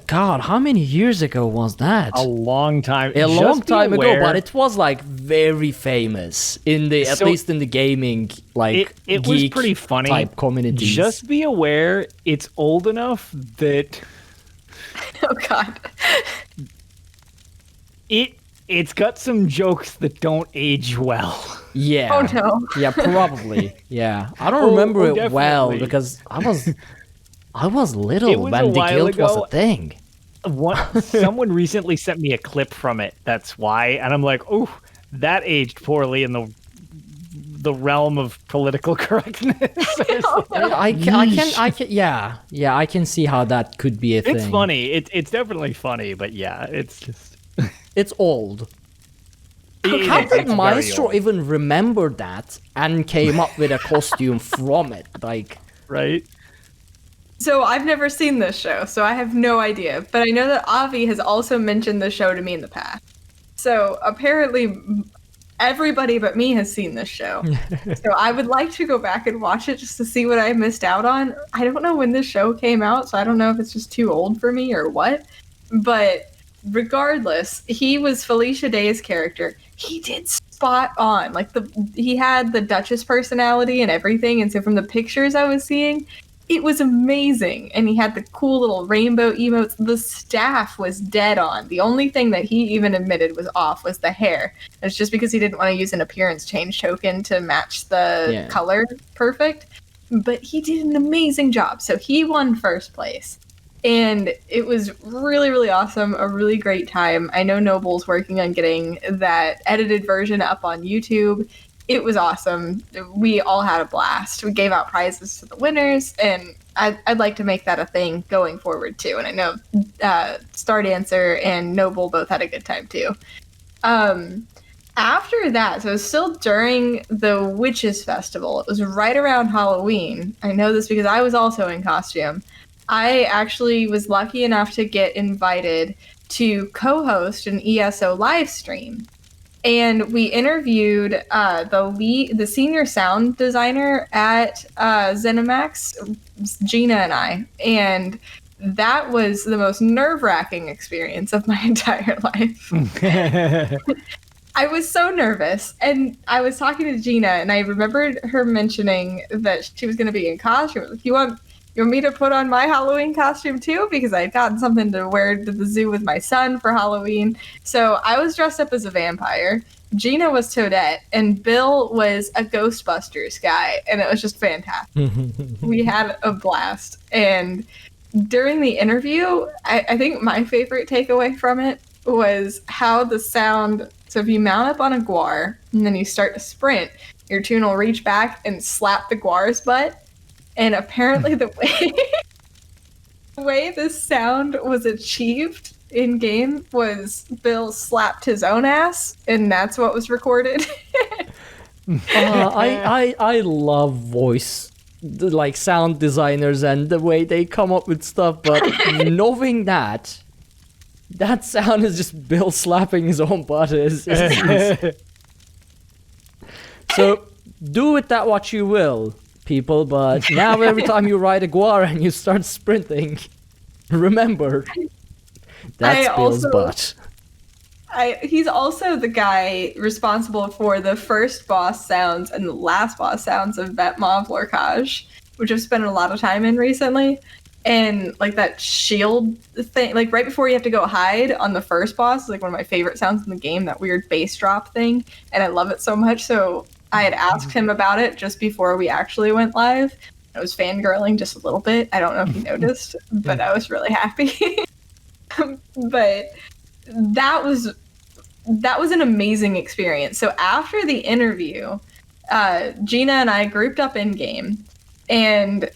S1: God, how many years ago was that?
S2: A long time.
S1: A long time ago, but it was like very famous at least in the gaming
S2: it was pretty funny
S1: type communities.
S2: Just be aware, it's old enough that
S3: oh God,
S2: it's got some jokes that don't age well.
S1: Yeah.
S3: Oh no.
S1: Yeah, probably. Yeah, I don't remember it
S2: definitely.
S1: well because I was little when the Guild was a thing.
S2: Someone recently sent me a clip from it. That's why, and I'm like, oh, that aged poorly in the realm of political correctness.
S1: I can see how that could be a thing.
S2: It's funny. It's definitely funny, but yeah, it's just
S1: it's old. How did Maestro even remember that and came up with a costume from it?
S2: Right.
S3: So I've never seen this show, so I have no idea. But I know that Avi has also mentioned the show to me in the past. So apparently everybody but me has seen this show. So I would like to go back and watch it just to see what I missed out on. I don't know when this show came out, so I don't know if it's just too old for me or what. But regardless, he was Felicia Day's character. He did spot on. He had the Duchess personality and everything. And so from the pictures I was seeing, it was amazing. And he had the cool little rainbow emotes. The staff was dead on. The only thing that he even admitted was off was the hair. It's just because he didn't want to use an appearance change token to match the color perfect. But he did an amazing job. So he won first place. And it was really, really awesome, a really great time. I know Noble's working on getting that edited version up on YouTube. It was awesome. We all had a blast. We gave out prizes to the winners, and I'd like to make that a thing going forward too. And I know Star Dancer and Noble both had a good time too. After that, so it was still during the Witches Festival. It was right around Halloween. I know this because I was also in costume. I actually was lucky enough to get invited to co-host an ESO live stream. And we interviewed the senior sound designer at ZeniMax, Gina and I. And that was the most nerve-wracking experience of my entire life. I was so nervous, and I was talking to Gina, and I remembered her mentioning that she was going to be in costume. Like, you want me to put on my Halloween costume too? Because I'd gotten something to wear to the zoo with my son for Halloween. So I was dressed up as a vampire. Gina was Toadette, and Bill was a Ghostbusters guy, and it was just fantastic. We had a blast. And during the interview, I think my favorite takeaway from it was how the sound... So if you mount up on a guar and then you start to sprint, your tune will reach back and slap the guar's butt. And apparently the way this sound was achieved in game was Bill slapped his own ass, and that's what was recorded.
S1: I love voice like sound designers and the way they come up with stuff, but knowing that sound is just Bill slapping his own butt. So do with that what you will, people, but now every time you ride a guar and you start sprinting, remember, that's Bill's butt.
S3: He's also the guy responsible for the first boss sounds and the last boss sounds of Vetmov Lorcage, which I've spent a lot of time in recently. And like that shield thing, like right before you have to go hide on the first boss, is like one of my favorite sounds in the game, that weird bass drop thing. And I love it so much. So I had asked him about it just before we actually went live. I was fangirling just a little bit. I don't know if he noticed, but I was really happy. But that was an amazing experience. So after the interview, Gina and I grouped up in game, and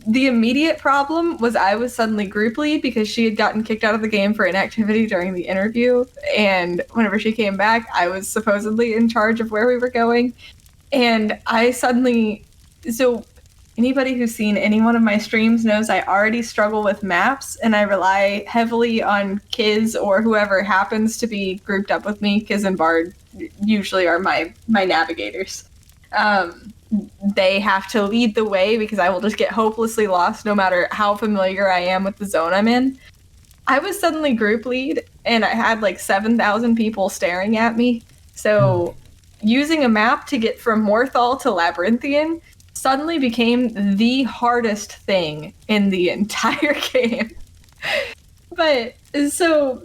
S3: the immediate problem was I was suddenly group lead because she had gotten kicked out of the game for inactivity during the interview. And whenever she came back, I was supposedly in charge of where we were going. And so anybody who's seen any one of my streams knows I already struggle with maps, and I rely heavily on Kiz or whoever happens to be grouped up with me. Kiz and Bard usually are my navigators. They have to lead the way because I will just get hopelessly lost no matter how familiar I am with the zone I'm in. I was suddenly group lead, and I had like 7,000 people staring at me. So using a map to get from Morthal to Labyrinthian suddenly became the hardest thing in the entire game. But so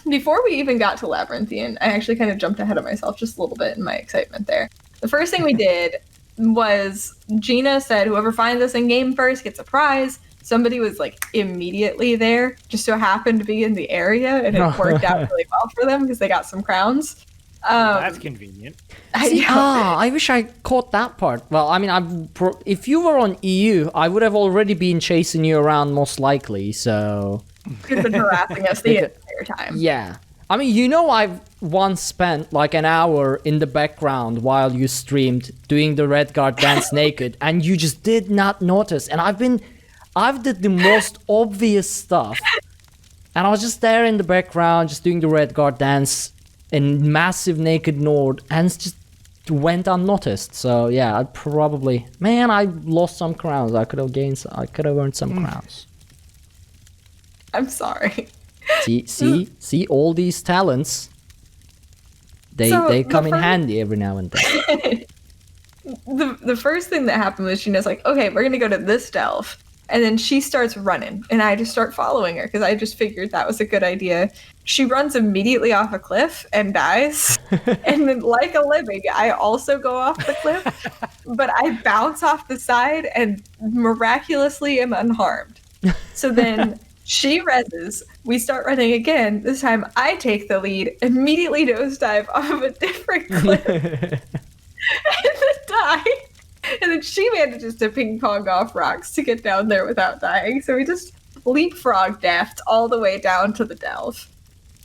S3: before we even got to Labyrinthian, I actually kind of jumped ahead of myself just a little bit in my excitement there. The first thing we did was Gina said, whoever finds us in game first gets a prize. Somebody was like immediately there, just so happened to be in the area, and it worked out really well for them because they got some crowns.
S2: That's convenient.
S1: I wish I caught that part. Well, I mean, if you were on EU, I would have already been chasing you around most likely, so...
S3: You've been harassing us the entire time.
S1: Yeah. I mean, I've once spent like an hour in the background while you streamed doing the Redguard dance naked, and you just did not notice. And I've did the most obvious stuff, and I was just there in the background, just doing the Redguard dance in massive naked Nord, and it just went unnoticed. So yeah, I lost some crowns. I could have earned some crowns.
S3: I'm sorry.
S1: See all these talents. They come in handy every now and then.
S3: The first thing that happened was Gina's like, okay, we're gonna go to this delve. And then she starts running, and I just start following her because I just figured that was a good idea. She runs immediately off a cliff and dies. And then, like a lemming, I also go off the cliff, but I bounce off the side and miraculously am unharmed. So then she reses. We start running again. This time I take the lead, immediately nosedive off of a different cliff, and then die. And then she manages to ping pong off rocks to get down there without dying. So we just leapfrog daft all the way down to the delve.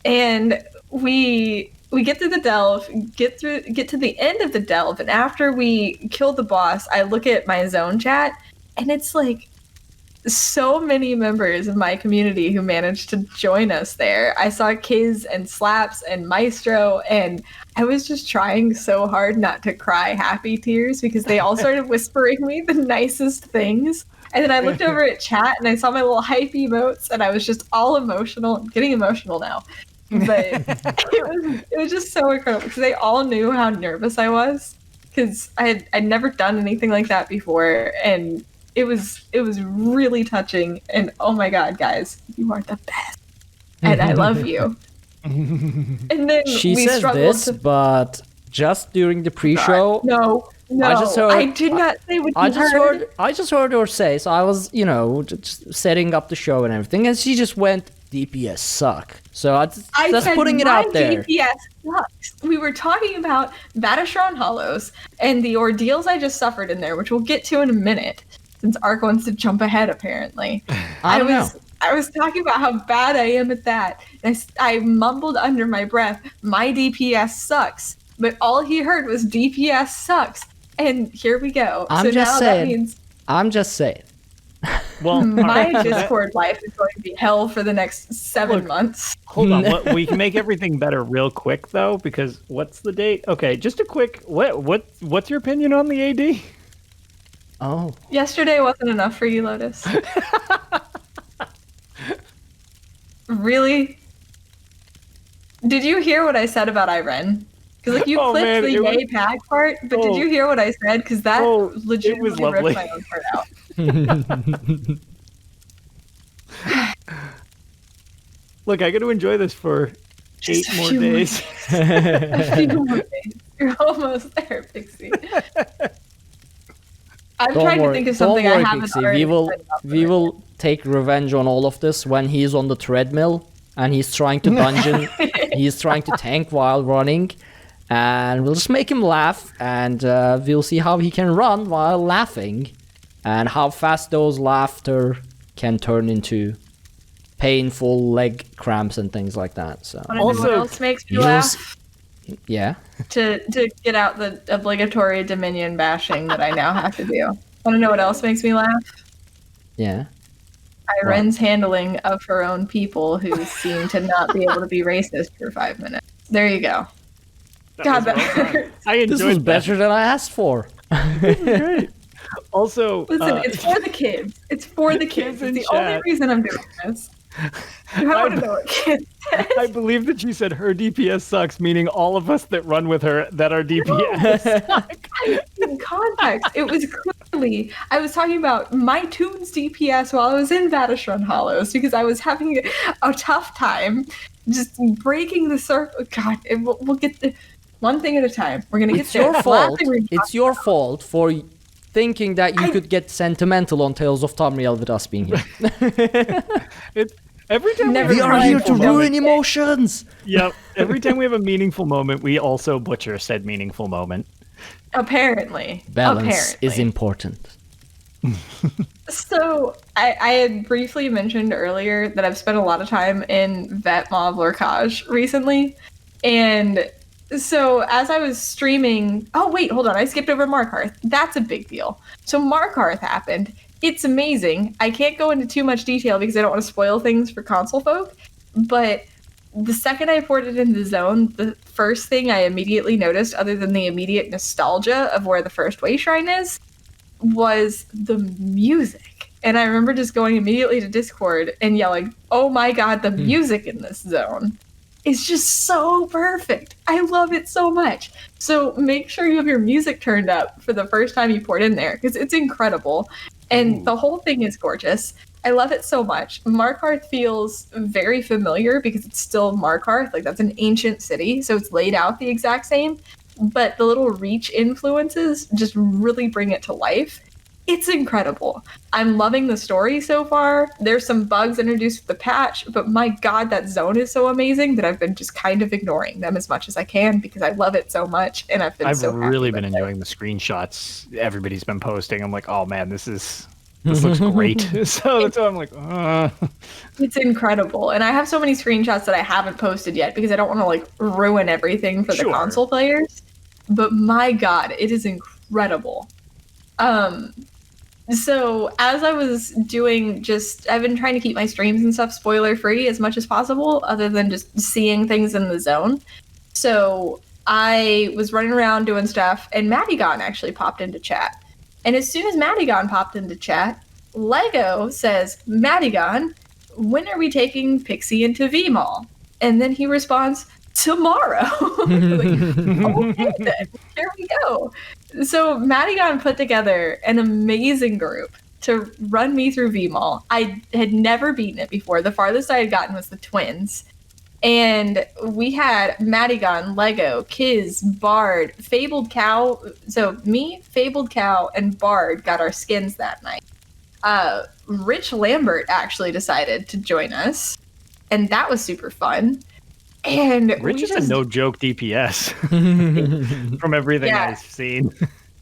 S3: And we get through the delve, get to the end of the delve, and after we kill the boss, I look at my zone chat, and it's like so many members of my community who managed to join us there. I saw Kiz and Slaps and Maestro, and I was just trying so hard not to cry happy tears because they all started whispering me the nicest things. And then I looked over at chat and I saw my little hype emotes, and I was just all emotional. I'm getting emotional now. But it was just so incredible because they all knew how nervous I was because I'd never done anything like that before, and it was really touching. And oh my god, guys, you are the best, and I love you. And then
S1: She
S3: we
S1: says
S3: struggled
S1: this,
S3: to.
S1: but just during the pre-show,
S3: No, I did not say what you heard.
S1: I just heard her say. So I was, just setting up the show and everything, and she just went, "DPS suck." So I just
S3: said
S1: putting it
S3: my
S1: out there.
S3: DPS sucks. We were talking about Vatashran Hollows and the ordeals I just suffered in there, which we'll get to in a minute, since Ark wants to jump ahead apparently.
S1: I
S3: was talking about how bad I am at that. And I mumbled under my breath, "My DPS sucks." But all he heard was "DPS sucks." And here we go.
S1: I'm just saying.
S2: Well,
S3: my Discord life is going to be hell for the next 7 months.
S2: Hold on, we can make everything better real quick though, because what's the date? Okay, just a quick. What's your opinion on the AD?
S1: Oh.
S3: Yesterday wasn't enough for you, Lotus. Really? Did you hear what I said about Irene? Because you clipped the yay pack part, but did you hear what I said? Because that legitimately ripped my own part out.
S2: Look, I got to enjoy this for
S3: Just
S2: 8 more days.
S3: A few more days. You're almost there, Pixie. I'm trying to think of something I haven't
S1: Pixie.
S3: already
S1: We will take revenge on all of this when he's on the treadmill and he's trying to dungeon. He's trying to tank while running, and we'll just make him laugh, and we'll see how he can run while laughing, and how fast those laughter can turn into painful leg cramps and things like that. So
S3: also, what else makes me laugh?
S1: Yeah.
S3: To get out the obligatory Dominion bashing that I now have to do. Want to know what else makes me laugh?
S1: Yeah.
S3: Irene's handling of her own people who seem to not be able to be racist for 5 minutes. There you go. God, that hurts.
S2: I enjoyed
S1: This was better than I asked for.
S2: Great. Also,
S3: listen, it's for the kids. It's for the kids. It's the only reason I'm doing this. I want to know what kids said.
S2: I believe that she said her DPS sucks, meaning all of us that run with her that are DPS suck.
S3: In context, it was clearly I was talking about my Toon's DPS while I was in Vatashran Hollows because I was having a tough time just breaking the circle. God, we'll get the one thing at a time. We're gonna get
S1: It's
S3: there.
S1: your fault. It's your fault for thinking that you could get sentimental on Tales of Tamriel with us being here.
S2: Every time
S1: we are here to ruin emotions.
S2: Yep. Every time we have a meaningful moment, we also butcher said meaningful moment.
S3: Apparently.
S1: Balance is important.
S3: So I had briefly mentioned earlier that I've spent a lot of time in Vet Mauve Lurkage recently. And so as I was streaming, oh wait, hold on, I skipped over Markarth. That's a big deal. So Markarth happened. It's amazing. I can't go into too much detail because I don't want to spoil things for console folk, but the second I ported into the zone, the first thing I immediately noticed, other than the immediate nostalgia of where the first way shrine is, was the music. And I remember just going immediately to Discord and yelling, "Oh my god, the music in this zone is just so perfect. I love it so much." So make sure you have your music turned up for the first time you port in there, because it's incredible. And the whole thing is gorgeous. I love it so much. Markarth feels very familiar because it's still Markarth. Like, that's an ancient city, so it's laid out the exact same. But the little Reach influences just really bring it to life. It's incredible. I'm loving the story so far. There's some bugs introduced with the patch, but my god, that zone is so amazing that I've been just kind of ignoring them as much as I can because I love it so much, and I've
S2: really been enjoying the screenshots everybody's been posting. I'm like, oh man, this looks great. So that's why I'm like,
S3: It's incredible. And I have so many screenshots that I haven't posted yet because I don't want to like ruin everything for the console players. But my god, it is incredible. So as I was doing I've been trying to keep my streams and stuff spoiler free as much as possible, other than just seeing things in the zone. So I was running around doing stuff, and Madigon actually popped into chat. And as soon as Madigon popped into chat, Lego says, Madigon, when are we taking Pixie into V-Mall? And then he responds, tomorrow. Like, okay then, here we go. So Madigon put together an amazing group to run me through V-Mall. I had never beaten it before. The farthest I had gotten was the twins. And we had Madigon, Lego, Kiz, Bard, Fabled Cow. So me, Fabled Cow, and Bard got our skins that night. Rich Lambert actually decided to join us, and that was super fun. And
S2: Rich is a no-joke DPS from everything I've seen.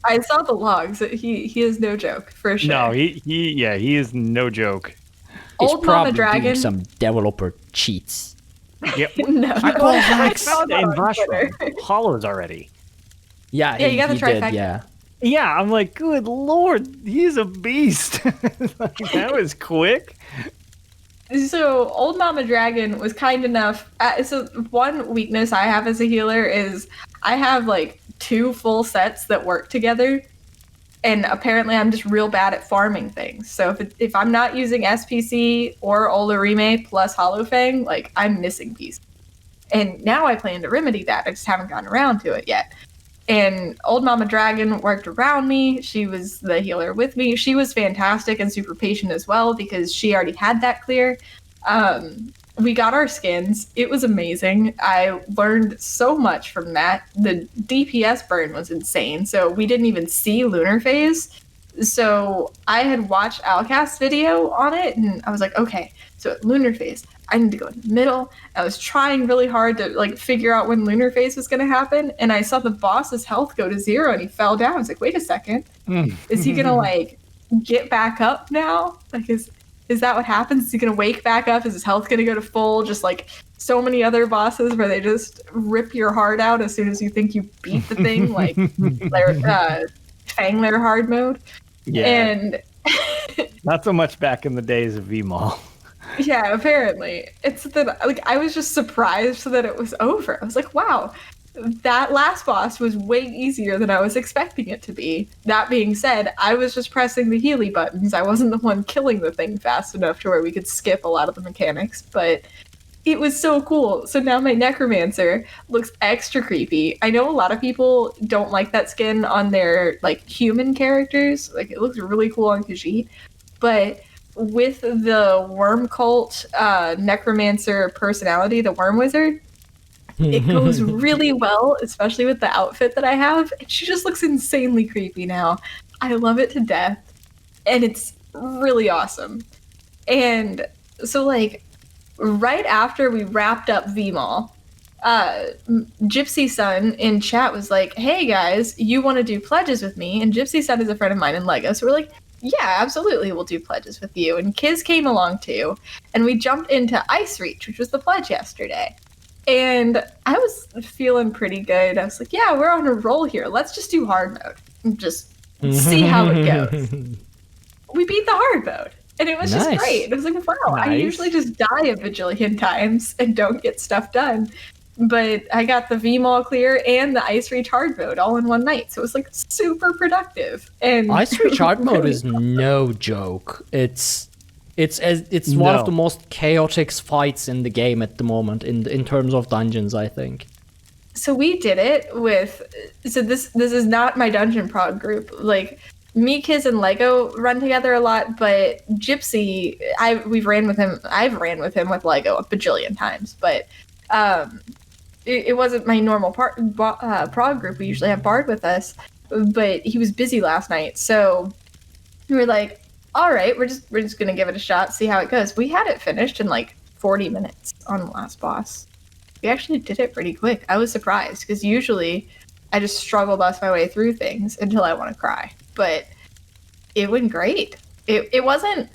S3: I saw the logs. He is no joke, for sure.
S2: No, he is no joke.
S1: He's
S3: Old
S1: probably
S3: Mama Dragon.
S1: doing some developer cheats.
S2: Yep.
S3: No.
S2: I call hacks and mushroom hollows already.
S1: Yeah,
S3: you got the trifecta.
S1: did, yeah.
S2: Yeah, I'm like, good lord, he's a beast. Like, that was quick.
S3: So Old Mama Dragon was kind enough. So one weakness I have as a healer is I have like 2 full sets that work together, and apparently I'm just real bad at farming things. So if I'm not using SPC or Olorime plus Hollowfang, like I'm missing pieces. And now I plan to remedy that. I just haven't gotten around to it yet. And Old Mama Dragon worked around me. She was the healer with me. She was fantastic and super patient as well because she already had that clear. We got our skins. It was amazing. I learned so much from that. The DPS burn was insane. So we didn't even see Lunar Phase. So I had watched Alcast's video on it, and I was like, okay, so at Lunar Phase, I need to go in the middle. I was trying really hard to like figure out when Lunar Phase was going to happen, and I saw the boss's health go to 0, and he fell down. I was like, wait a second, is he going to like get back up now? Like, is that what happens? Is he going to wake back up? Is his health going to go to full? Just like so many other bosses where they just rip your heart out as soon as you think you beat the thing, like Fang their hard mode.
S2: Yeah.
S3: And
S2: not so much back in the days of V-Mall.
S3: Yeah, apparently. It's that like I was just surprised that it was over. I was like, wow, that last boss was way easier than I was expecting it to be. That being said, I was just pressing the Healy buttons. I wasn't the one killing the thing fast enough to where we could skip a lot of the mechanics, but it was so cool. So now my Necromancer looks extra creepy. I know a lot of people don't like that skin on their like human characters. Like it looks really cool on Khajiit, but with the Worm Cult Necromancer personality, the Worm Wizard, it goes really well, especially with the outfit that I have. And she just looks insanely creepy now. I love it to death, and it's really awesome. And so like right after we wrapped up V-Mall, Gypsy Sun in chat was like, hey guys, you want to do pledges with me? And Gypsy Sun is a friend of mine in LEGO, so we're like, yeah, absolutely, we'll do pledges with you. And Kiz came along too, and we jumped into Ice Reach, which was the pledge yesterday. And I was feeling pretty good. I was like, yeah, we're on a roll here. Let's just do hard mode and just see how it goes. We beat the hard mode. And it was just great. It was like, wow, I usually just die a bajillion times and don't get stuff done. But I got the V-Mall clear and the Ice Reach hard mode all in one night. So it was like super productive. And
S1: Ice Reach hard mode is no joke. It's one of the most chaotic fights in the game at the moment in terms of dungeons, I think.
S3: So we did it with this is not my dungeon prog group. Like me, Kiz, and Lego run together a lot, but Gypsy, I've ran with him with Lego a bajillion times, but it wasn't my normal prog group. We usually have Bard with us, but he was busy last night, so We were like, all right, we're just gonna give it a shot, see how it goes. We had it finished in like 40 minutes on the last boss. We actually did it pretty quick. I was surprised because usually I just struggle bust my way through things until I want to cry. But it went great. It wasn't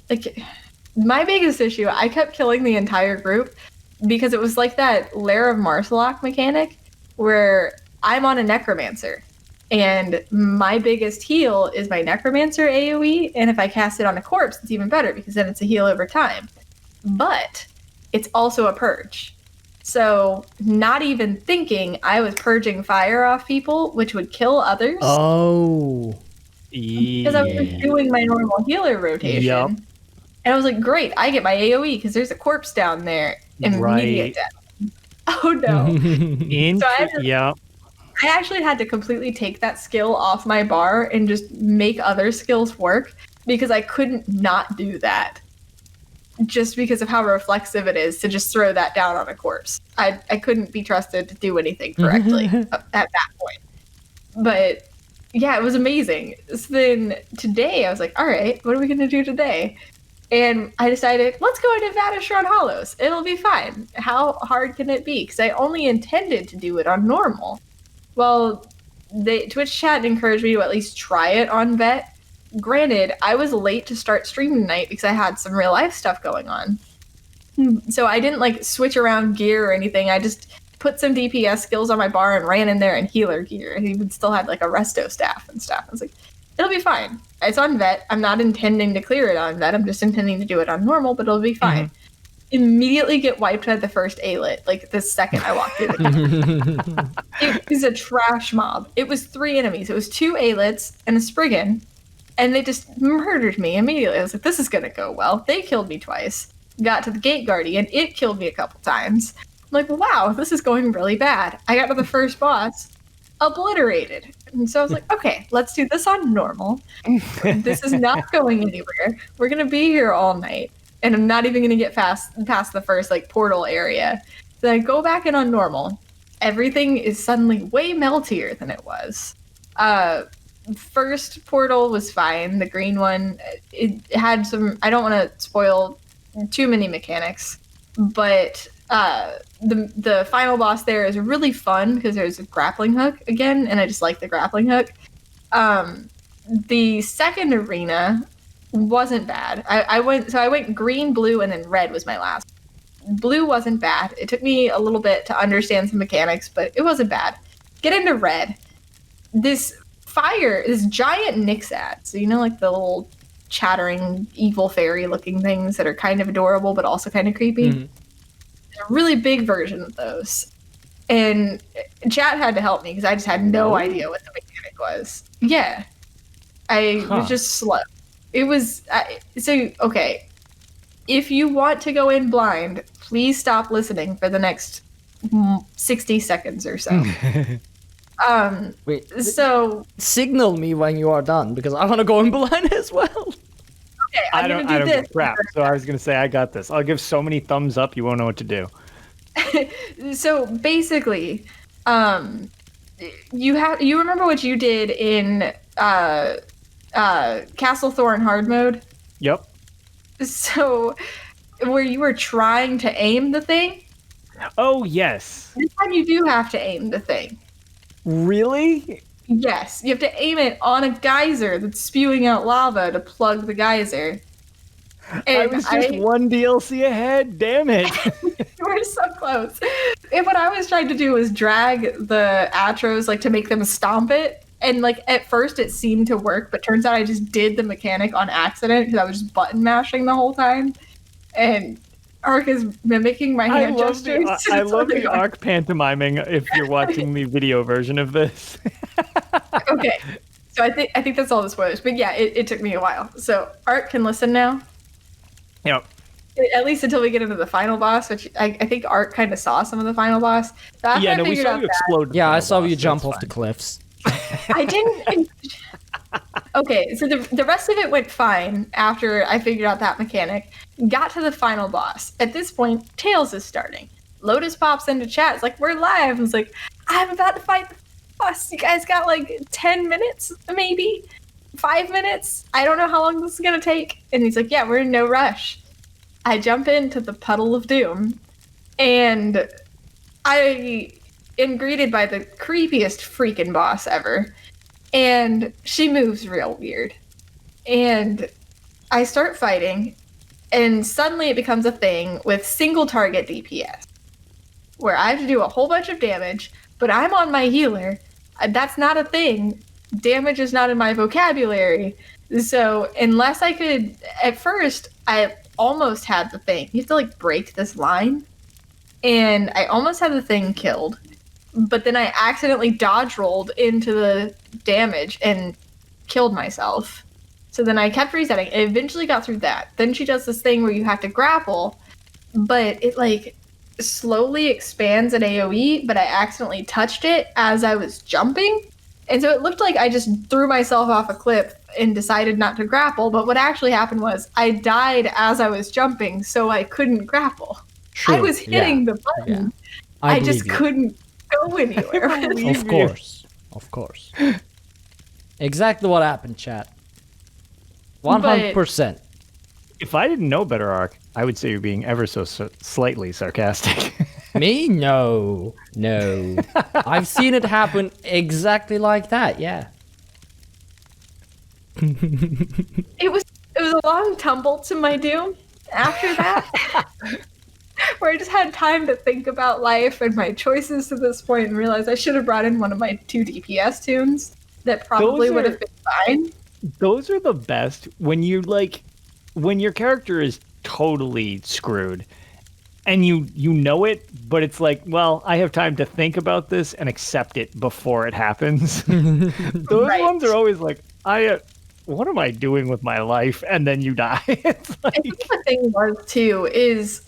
S3: like my biggest issue. I kept killing the entire group because it was like that Lair of Marsalok mechanic where I'm on a necromancer. And my biggest heal is my Necromancer AoE, and if I cast it on a corpse, it's even better because then it's a heal over time. But it's also a purge. So, not even thinking, I was purging fire off people, which would kill others.
S1: Oh.
S3: Because I was just doing my normal healer rotation. Yep. And I was like, great, I get my AoE because there's a corpse down there. Immediate death. Oh no. I actually had to completely take that skill off my bar and just make other skills work because I couldn't not do that. Just because of how reflexive it is to just throw that down on a corpse. I couldn't be trusted to do anything correctly at that point. But yeah, it was amazing. So then today I was like, all right, what are we going to do today? And I decided, let's go into Vateshran Hollows. It'll be fine. How hard can it be? Because I only intended to do it on normal. Well, Twitch chat encouraged me to at least try it on Vet. Granted, I was late to start streaming tonight because I had some real life stuff going on. So I didn't like switch around gear or anything. I just put some DPS skills on my bar and ran in there in healer gear. I even still had like a resto staff and stuff. I was like, it'll be fine. It's on Vet. I'm not intending to clear it on Vet. I'm just intending to do it on normal, but it'll be fine. Immediately get wiped at the first A-lit, like the second I walked through the It was a trash mob. It was 3 enemies. It was 2 A-lits and a Spriggan, and they just murdered me immediately. I was like, this is gonna go well. They killed me twice. Got to the Gate Guardian. It killed me a couple times. I'm like, wow, this is going really bad. I got to the first boss, obliterated. And so I was like, okay, let's do this on normal. This is not going anywhere. We're gonna be here all night. And I'm not even going to get past the first like portal area. So I go back in on normal. Everything is suddenly way meltier than it was. First portal was fine. The green one, it had some, I don't want to spoil too many mechanics, but the final boss there is really fun because there's a grappling hook again, and I just like the grappling hook. The second arena wasn't bad. I went green, blue, and then red was my last. Blue wasn't bad. It took me a little bit to understand some mechanics, but it wasn't bad. Get into red. This giant Nixad. So you know, like the little chattering evil fairy looking things that are kind of adorable but also kind of creepy. A really big version of those. And chat had to help me because I just had no idea what the mechanic was. Yeah. I was just slow. It was okay. If you want to go in blind, please stop listening for the next 60 seconds or so.
S1: Wait.
S3: So
S1: signal me when you are done because I want to go in blind as well.
S3: Okay,
S2: I don't give crap. So I was gonna say I got this. I'll give so many thumbs up you won't know what to do.
S3: So basically, you remember what you did in Castle Thorn hard mode?
S2: Yep.
S3: So where you were trying to aim the thing?
S2: Oh yes.
S3: This time you do have to aim the thing.
S2: Really?
S3: Yes, you have to aim it on a geyser that's spewing out lava to plug the geyser. And
S2: I was just one DLC ahead, damn it.
S3: You were so close. And what I was trying to do was drag the Atros like to make them stomp it. And like at first it seemed to work, but turns out I just did the mechanic on accident because I was just button mashing the whole time. And Ark is mimicking my hand gestures.
S2: I love the Ark pantomiming if you're watching the video version of this.
S3: Okay. So I think that's all the spoilers. But yeah, it took me a while. So Ark can listen now.
S2: Yep.
S3: At least until we get into the final boss, which I think Ark kind of saw some of the final boss. So
S2: yeah, no, we saw you explode.
S1: Yeah, I saw you jump off the cliffs.
S3: I didn't. Okay, so the rest of it went fine after I figured out that mechanic. Got to the final boss. At this point, Tales is starting. Lotus pops into chat. It's like, we're live. It's like, I'm about to fight the boss. You guys got like 10 minutes, maybe? 5 minutes? I don't know how long this is going to take. And he's like, yeah, we're in no rush. I jump into the puddle of doom, and I am greeted by the creepiest freaking boss ever. And she moves real weird. And I start fighting, and suddenly it becomes a thing with single target DPS, where I have to do a whole bunch of damage, but I'm on my healer. That's not a thing. Damage is not in my vocabulary. So unless I could, at first, I almost had the thing. You have to like break this line. And I almost had the thing killed. But then I accidentally dodge rolled into the damage and killed myself. So then I kept resetting. I eventually got through that. Then she does this thing where you have to grapple, but it like slowly expands an AoE, but I accidentally touched it as I was jumping. And so it looked like I just threw myself off a cliff and decided not to grapple. But what actually happened was I died as I was jumping, so I couldn't grapple.
S1: True.
S3: I was hitting the button.
S1: Yeah.
S3: I just couldn't go anywhere.
S1: Of course. Exactly what happened, chat. 100%.
S2: If I didn't know better, Ark, I would say you're being ever so slightly sarcastic.
S1: Me? No. I've seen it happen exactly like that, yeah.
S3: It was a long tumble to my doom after that. Where I just had time to think about life and my choices to this point and realized I should have brought in one of my 2 DPS tunes that probably would have been fine.
S2: Those are the best when you when your character is totally screwed and you know it, but it's like, well, I have time to think about this and accept it before it happens. Those ones are always like, what am I doing with my life? And then you die. It's like... I think
S3: the thing was too is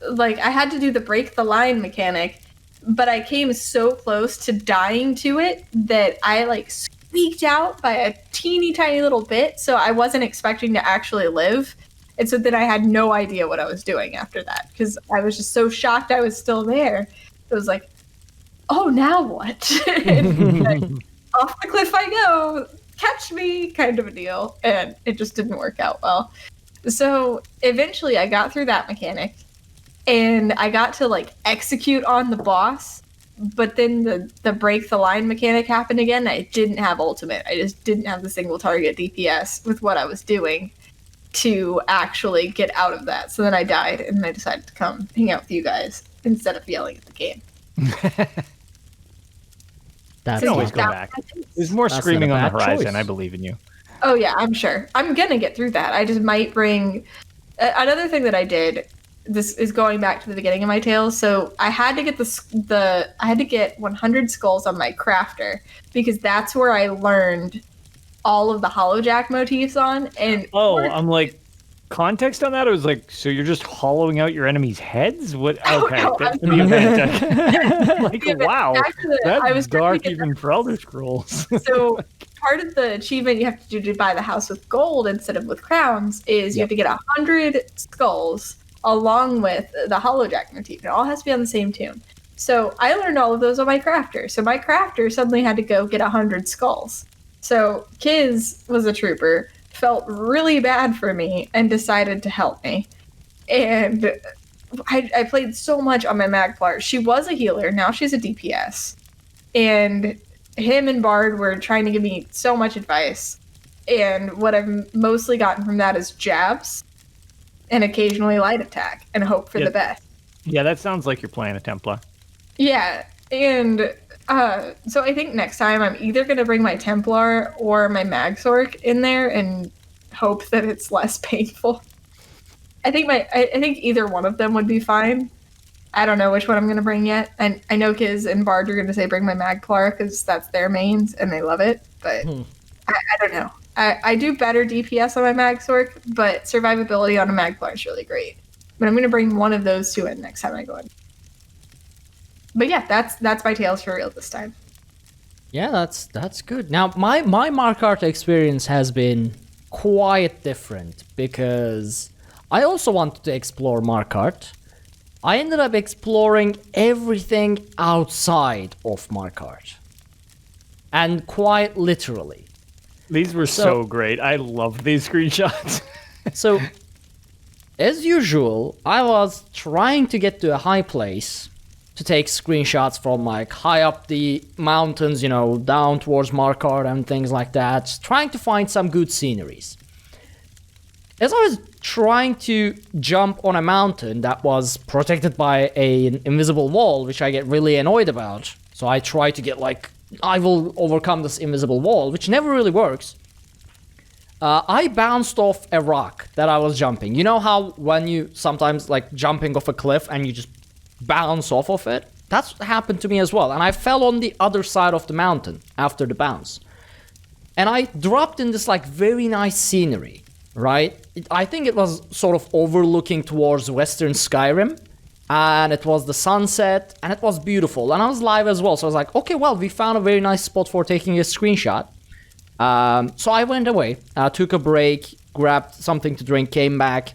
S3: like I had to do the break the line mechanic, but I came so close to dying to it that I like squeaked out by a teeny tiny little bit, so I wasn't expecting to actually live. And so then I had no idea what I was doing after that because I was just so shocked I was still there. It was like, oh, now what? And, like, off the cliff I go, catch me, kind of a deal. And it just didn't work out well. So eventually I got through that mechanic and I got to like execute on the boss. But then the break the line mechanic happened again. I didn't have ultimate. I just didn't have the single target DPS with what I was doing to actually get out of that. So then I died and I decided to come hang out with you guys instead of yelling at the game.
S2: You can always go back. There's more screaming on the horizon. Choice. I believe in you.
S3: Oh yeah, I'm sure. I'm gonna get through that. I just might bring another thing that I did. This is going back to the beginning of my tales. So I had to get I had to get 100 skulls on my crafter because that's where I learned all of the Hollowjack motifs on. And
S2: I'm like, context on that? I was like, so you're just hollowing out your enemies' heads? What? Okay, that's like, wow, that's dark even for Elder Scrolls.
S3: So part of the achievement you have to do to buy the house with gold instead of with crowns is you have to get 100 skulls along with the Hollowjack motif. It all has to be on the same tune. So I learned all of those on my crafter. So my crafter suddenly had to go get 100 skulls. So Kiz was a trooper, felt really bad for me, and decided to help me. And I played so much on my Magplar. She was a healer, now she's a DPS. And him and Bard were trying to give me so much advice. And what I've mostly gotten from that is jabs and occasionally light attack and hope for the best.
S2: Yeah, that sounds like you're playing a Templar.
S3: Yeah, and so I think next time I'm either going to bring my Templar or my Magsork in there and hope that it's less painful. I think either one of them would be fine. I don't know which one I'm going to bring yet. And I know Kiz and Bard are going to say bring my Magplar because that's their mains and they love it. But I don't know. I do better DPS on my Magsork, but survivability on a Magplar is really great. But I'm going to bring one of those two in next time I go in. But yeah, that's my Tales for real this time.
S1: Yeah, that's good. Now, my Markarth experience has been quite different because I also wanted to explore Markarth. I ended up exploring everything outside of Markarth. And quite literally.
S2: These were so great. I loved these screenshots.
S1: So, as usual, I was trying to get to a high place to take screenshots from like high up the mountains, you know, down towards Markarth and things like that, trying to find some good sceneries. As I was trying to jump on a mountain that was protected by an invisible wall, which I get really annoyed about, so I try to get like, I will overcome this invisible wall, which never really works. I bounced off a rock that I was jumping. You know how when you sometimes like jumping off a cliff and you just bounce off of it? That's happened to me as well. And I fell on the other side of the mountain after the bounce. And I dropped in this like very nice scenery, right? I think it was sort of overlooking towards Western Skyrim. And it was the sunset and it was beautiful. And I was live as well. So I was like, okay, well, we found a very nice spot for taking a screenshot. So I went away, took a break, grabbed something to drink, came back,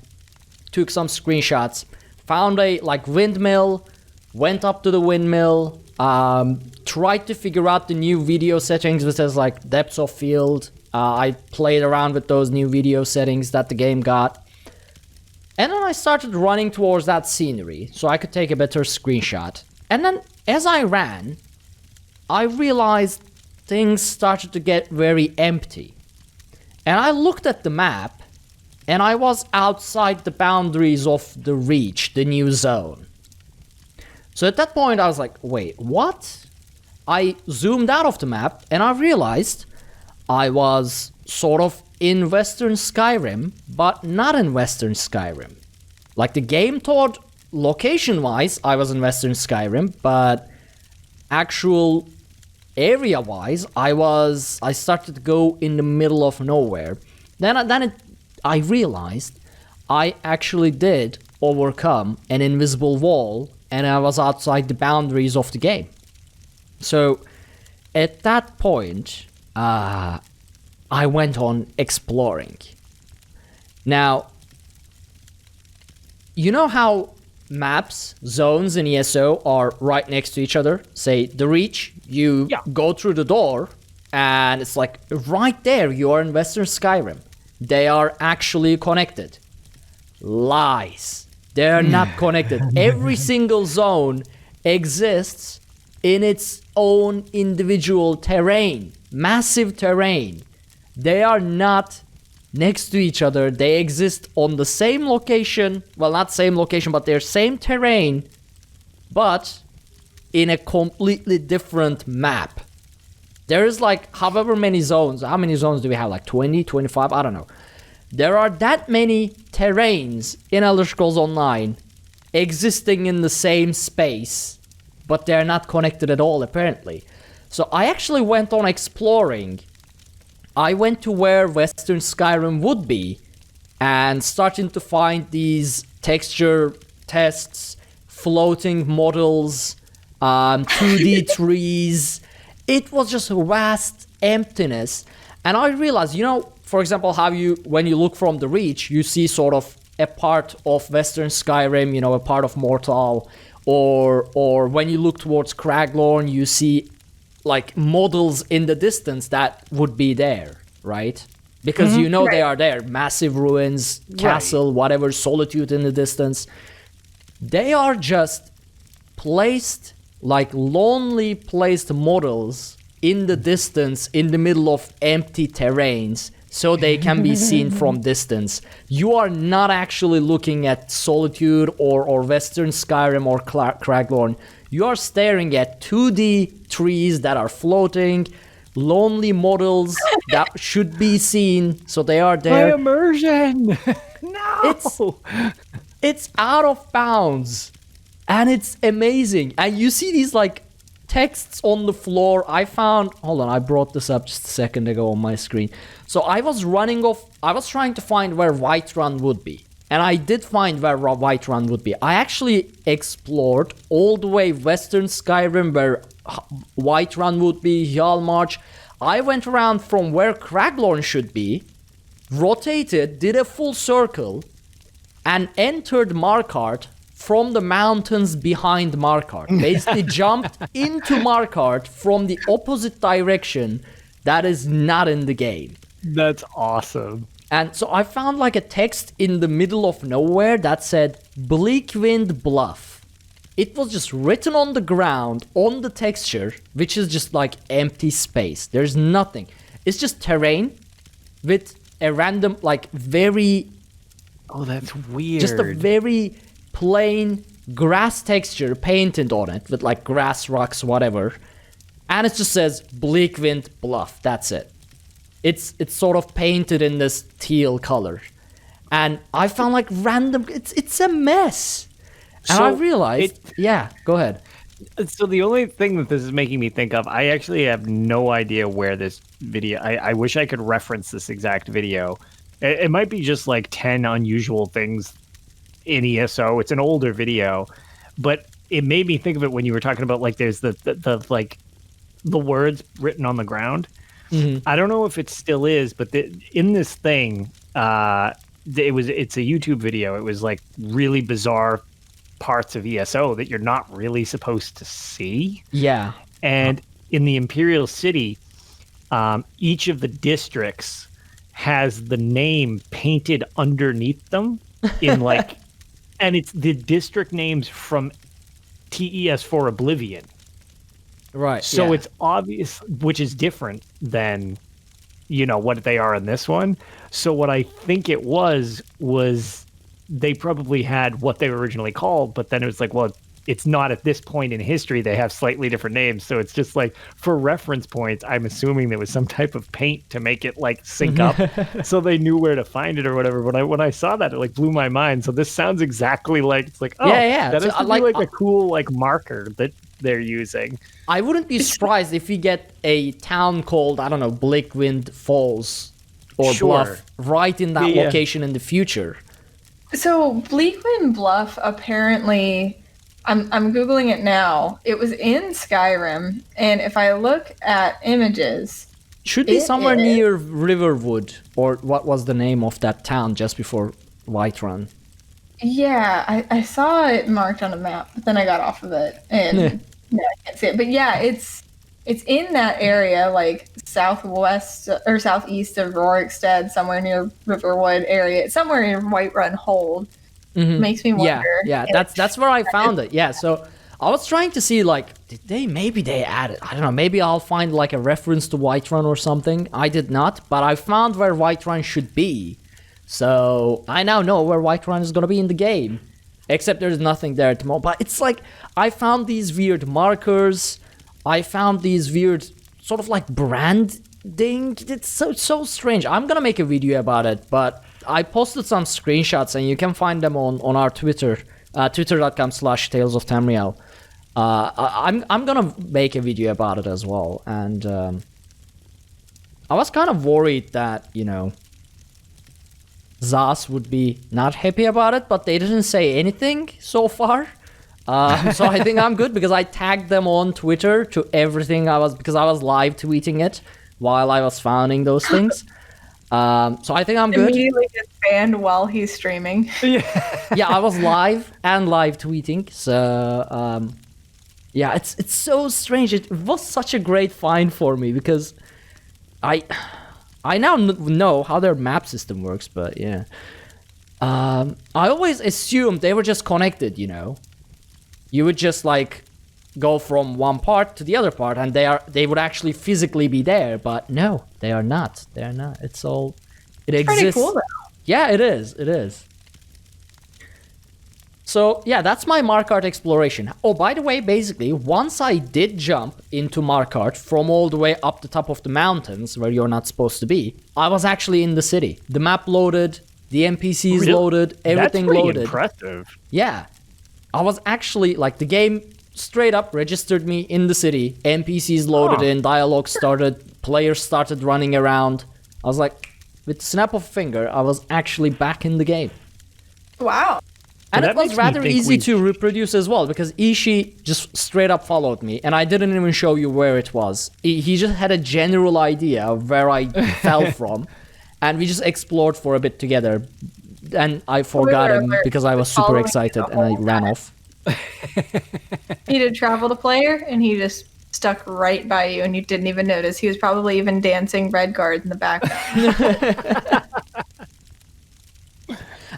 S1: took some screenshots, found a like windmill, went up to the windmill, tried to figure out the new video settings, which is like depth of field. I played around with those new video settings that the game got. And then I started running towards that scenery so I could take a better screenshot. And then as I ran, I realized things started to get very empty. And I looked at the map, and I was outside the boundaries of the Reach, the new zone. So at that point, I was like, wait, what? I zoomed out of the map, and I realized I was sort of in Western Skyrim, but not in Western Skyrim. Like, the game thought, location-wise, I was in Western Skyrim, but actual area-wise, I started to go in the middle of nowhere. Then I realized I actually did overcome an invisible wall, and I was outside the boundaries of the game. So, at that point, I went on exploring. Now, you know how maps, zones in ESO are right next to each other? Say, the Reach, you go through the door, and it's like, right there, you are in Western Skyrim. They are actually connected. Lies. They are not connected. Every single zone exists in its own individual terrain. Massive terrain. They are not next to each other. They exist on the same location. Well, not same location, but they're same terrain, but in a completely different map. There is like however many zones. How many zones do we have? Like 20, 25? I don't know. There are that many terrains in Elder Scrolls Online existing in the same space, but they're not connected at all, apparently. So I actually went on exploring. I went to where Western Skyrim would be and starting to find these texture tests, floating models, 2D trees. It was just a vast emptiness. And I realized, you know, for example, how when you look from the Reach, you see sort of a part of Western Skyrim, you know, a part of Mortal, or when you look towards Craglorn, you see like models in the distance that would be there, right? Because you know they are there. Massive ruins, castle, whatever, Solitude in the distance. They are just placed, like lonely placed models in the distance, in the middle of empty terrains, so they can be seen from distance. You are not actually looking at Solitude or Western Skyrim or Craglorn. You are staring at 2D trees that are floating, lonely models that should be seen, so they are there.
S2: My immersion! No!
S1: It's out of bounds, and it's amazing. And you see these like texts on the floor. Hold on, I brought this up just a second ago on my screen. So I was trying to find where Whiterun would be. And I did find where Whiterun would be. I actually explored all the way Western Skyrim where Whiterun would be, Hjalmarch. I went around from where Craglorn should be, rotated, did a full circle, and entered Markarth from the mountains behind Markarth. Basically jumped into Markarth from the opposite direction that is not in the game.
S2: That's awesome.
S1: And so I found like a text in the middle of nowhere that said Bleakwind Bluff. It was just written on the ground, on the texture, which is just like empty space. There's nothing. It's just terrain with a random, like very...
S2: Oh, that's weird.
S1: Just a very plain grass texture painted on it with like grass, rocks, whatever. And it just says Bleakwind Bluff. That's it. It's sort of painted in this teal color. And I found like random... It's a mess. And I realized... Yeah, go ahead.
S2: So the only thing that this is making me think of, I actually have no idea where this video... I wish I could reference this exact video. It might be just like 10 unusual things in ESO. It's an older video. But it made me think of it when you were talking about like there's the words written on the ground. Mm-hmm. I don't know if it still is, but in this thing, it's a YouTube video. It was like really bizarre parts of ESO that you're not really supposed to see.
S1: Yeah.
S2: And in the Imperial City, each of the districts has the name painted underneath them in like, and it's the district names from TES4 Oblivion.
S1: Right.
S2: So it's obvious, which is different than, what they are in this one. So what I think it was they probably had what they were originally called, but then it was like, well, it's not at this point in history. They have slightly different names. So it's just like for reference points, I'm assuming there was some type of paint to make it like sync up so they knew where to find it or whatever. But when I saw that, it like blew my mind. So this sounds exactly like, it's like, oh, that has to be like a cool like marker that they're using.
S1: I wouldn't be surprised if we get a town called, I don't know, Bleakwind Falls or Bluff right in that location in the future.
S3: So Bleakwind Bluff, apparently, I'm Googling it now. It was in Skyrim, and if I look at images...
S1: Should be somewhere near Riverwood, or what was the name of that town just before Whiterun?
S3: Yeah, I saw it marked on a map, but then I got off of it, and I can't see it. But yeah, it's in that area, like southwest or southeast of Rorikstead, somewhere near Riverwood area. It's somewhere near Whiterun Hold. Mm-hmm. Makes me wonder.
S1: Yeah, that's where I found it. Yeah, so I was trying to see, like, maybe they added, I don't know, maybe I'll find like a reference to Whiterun or something. I did not, but I found where Whiterun should be. So I now know where Whiterun is going to be in the game. Except there's nothing there at the moment. But it's like, I found these weird markers. I found these weird sort of like branding. It's so strange. I'm going to make a video about it, but I posted some screenshots and you can find them on our Twitter, twitter.com/Tales of Tamriel. I'm going to make a video about it as well. And I was kind of worried that, Zas would be not happy about it, but they didn't say anything so far. So I think I'm good because I tagged them on Twitter to everything because I was live tweeting it while I was finding those things. So I think I'm good.
S3: Immediately gets banned while he's streaming.
S1: Yeah, I was live tweeting. So yeah, it's so strange. It was such a great find for me because I now know how their map system works, but yeah. I always assumed they were just connected, You would just like go from one part to the other part and they would actually physically be there, but no, they are not. They're not. It exists.
S3: Pretty cool though.
S1: Yeah, it is. So yeah, that's my Markarth exploration. Oh, by the way, basically, once I did jump into Markarth from all the way up the top of the mountains where you're not supposed to be, I was actually in the city. The map loaded, the NPCs loaded, everything
S2: That's pretty
S1: loaded.
S2: Impressive.
S1: Yeah. I was actually, like, the game straight up registered me in the city. NPCs loaded in, dialogue started, players started running around. I was like, with the snap of a finger, I was actually back in the game.
S3: Wow.
S1: And it was rather easy to reproduce as well, because Ishii just straight up followed me, and I didn't even show you where it was. He just had a general idea of where I fell from, and we just explored for a bit together. And I forgot him because I was super excited, and I ran off.
S3: He did travel to player, and he just stuck right by you and you didn't even notice. He was probably even dancing Redguard in the background.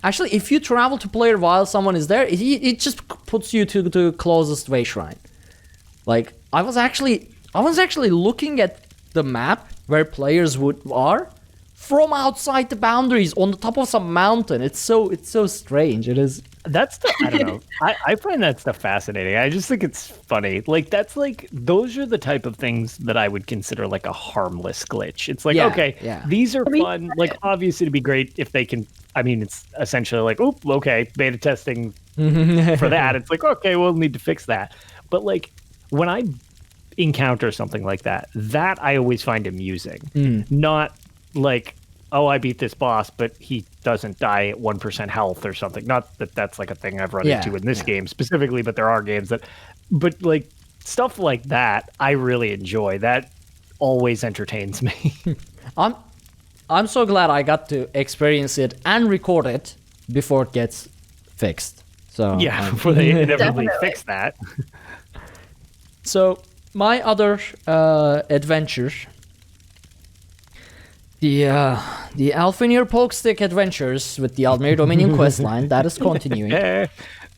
S1: Actually, if you travel to player while someone is there, it just puts you to the closest way shrine. Like, I was actually looking at the map where players are from outside the boundaries on the top of some mountain. It's so strange. It is.
S2: I don't know. I find that stuff fascinating. I just think it's funny. Like, those are the type of things that I would consider like a harmless glitch. It's like, these are fun. Like, obviously it'd be great if they can. I mean, it's essentially like, okay, beta testing for that. It's like, okay, we'll need to fix that. But like, when I encounter something like that I always find amusing. Not like, I beat this boss, but he doesn't die at 1% health or something. Not that that's like a thing I've run into in this game specifically, but there are games but like stuff like that, I really enjoy. That always entertains me.
S1: I'm so glad I got to experience it and record it before it gets fixed. So
S2: before they inevitably fix that.
S1: So my other adventure, the Arkhaniir Pokestick adventures with the Aldmir Dominion questline, that is continuing.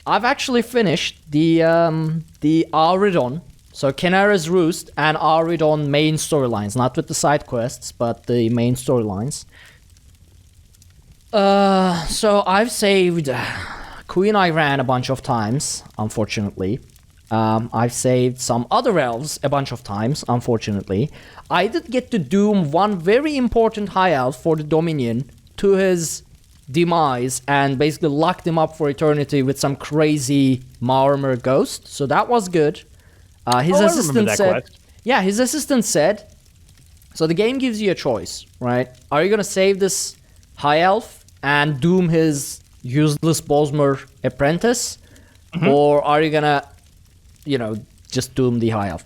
S1: I've actually finished the Auridon, so Kenara's Roost and Auridon main storylines, not with the side quests, but the main storylines. So I've saved Queen Iran a bunch of times, unfortunately. I've saved some other elves a bunch of times, unfortunately. I did get to doom one very important high elf for the Dominion to his demise and basically locked him up for eternity with some crazy Marmer ghost. So that was good. His assistant said... Quest. Yeah, his assistant said... So the game gives you a choice, right? Are you going to save this high elf and doom his useless Bosmer apprentice? Mm-hmm. Or are you going to, just doom the high elf?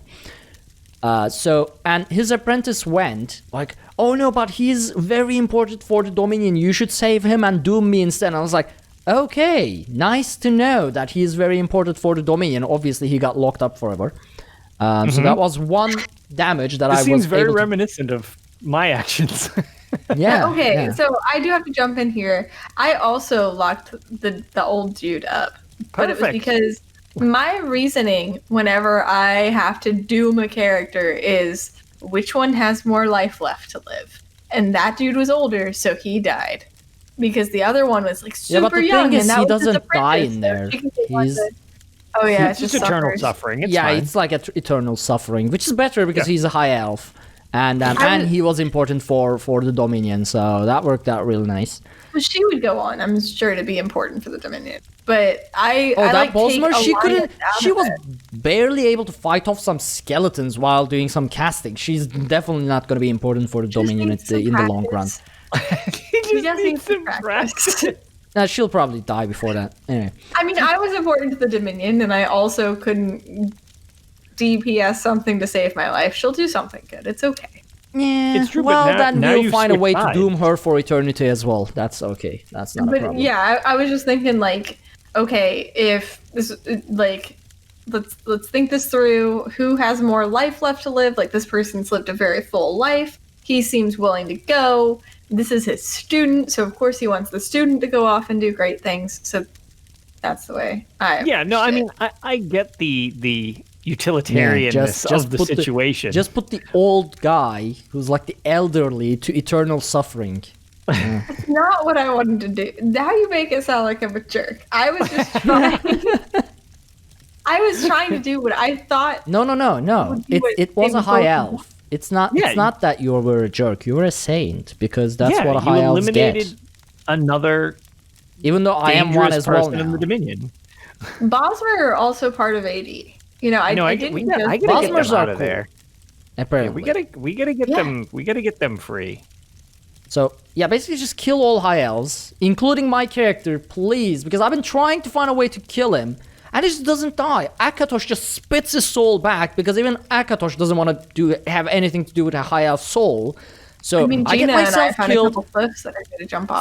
S1: And his apprentice went like, oh no, but he's very important for the Dominion. You should save him and doom me instead. And I was like, okay, nice to know that he is very important for the Dominion. Obviously, he got locked up forever. So that was one damage that I was
S2: seems very reminiscent of my actions.
S1: Yeah.
S3: Okay,
S1: yeah.
S3: So I do have to jump in here. I also locked the old dude up.
S2: Perfect.
S3: But it was because my reasoning whenever I have to doom a character is which one has more life left to live. And that dude was older, so he died. Because the other one was like super
S1: but the
S3: young,
S1: thing is,
S3: and that
S1: he
S3: was
S1: doesn't die in there.
S3: It's
S2: just eternal suffering. It's fine.
S1: It's like eternal suffering, which is better because he's a high elf, and he was important for the Dominion, so that worked out really nice.
S3: Well, she would go on, I'm sure, to be important for the Dominion. But
S1: that Bosmer, she was barely able to fight off some skeletons while doing some casting. She's definitely not going to be important for the Dominion in the long run.
S3: She just needs some practice.
S1: She'll probably die before that. Anyway.
S3: I mean, I was important to the Dominion, and I also couldn't DPS something to save my life. She'll do something good. It's okay.
S1: Yeah.
S2: It's true,
S1: well,
S2: but now
S1: then we'll find a way to doom her for eternity as well. That's okay. That's not a problem.
S3: Yeah, I was just thinking, like, okay, if this, like, let's think this through. Who has more life left to live? Like, this person's lived a very full life. He seems willing to go. This is his student, so of course he wants the student to go off and do great things. So that's the way I
S2: mean, I get the utilitarianness of the situation.
S1: Just put the old guy, who's like the elderly, to eternal suffering.
S3: It's not what I wanted to do. Now you make it sound like I'm a jerk. I was just trying... I was trying to do what I thought...
S1: No. It was a high elf. It's not that you were a jerk. You were a saint, because that's what a high elves get.
S2: You eliminated another
S1: even though I am one as well now.
S2: In the Dominion.
S3: Bosmer are also part of AD. I didn't
S2: we gotta get them out of there.
S1: Apparently.
S2: Yeah, we gotta get them. We gotta get them free.
S1: So basically just kill all high elves, including my character, please, because I've been trying to find a way to kill him. And he just doesn't die. Akatosh just spits his soul back, because even Akatosh doesn't want to have anything to do with a high elf soul. So I get myself killed.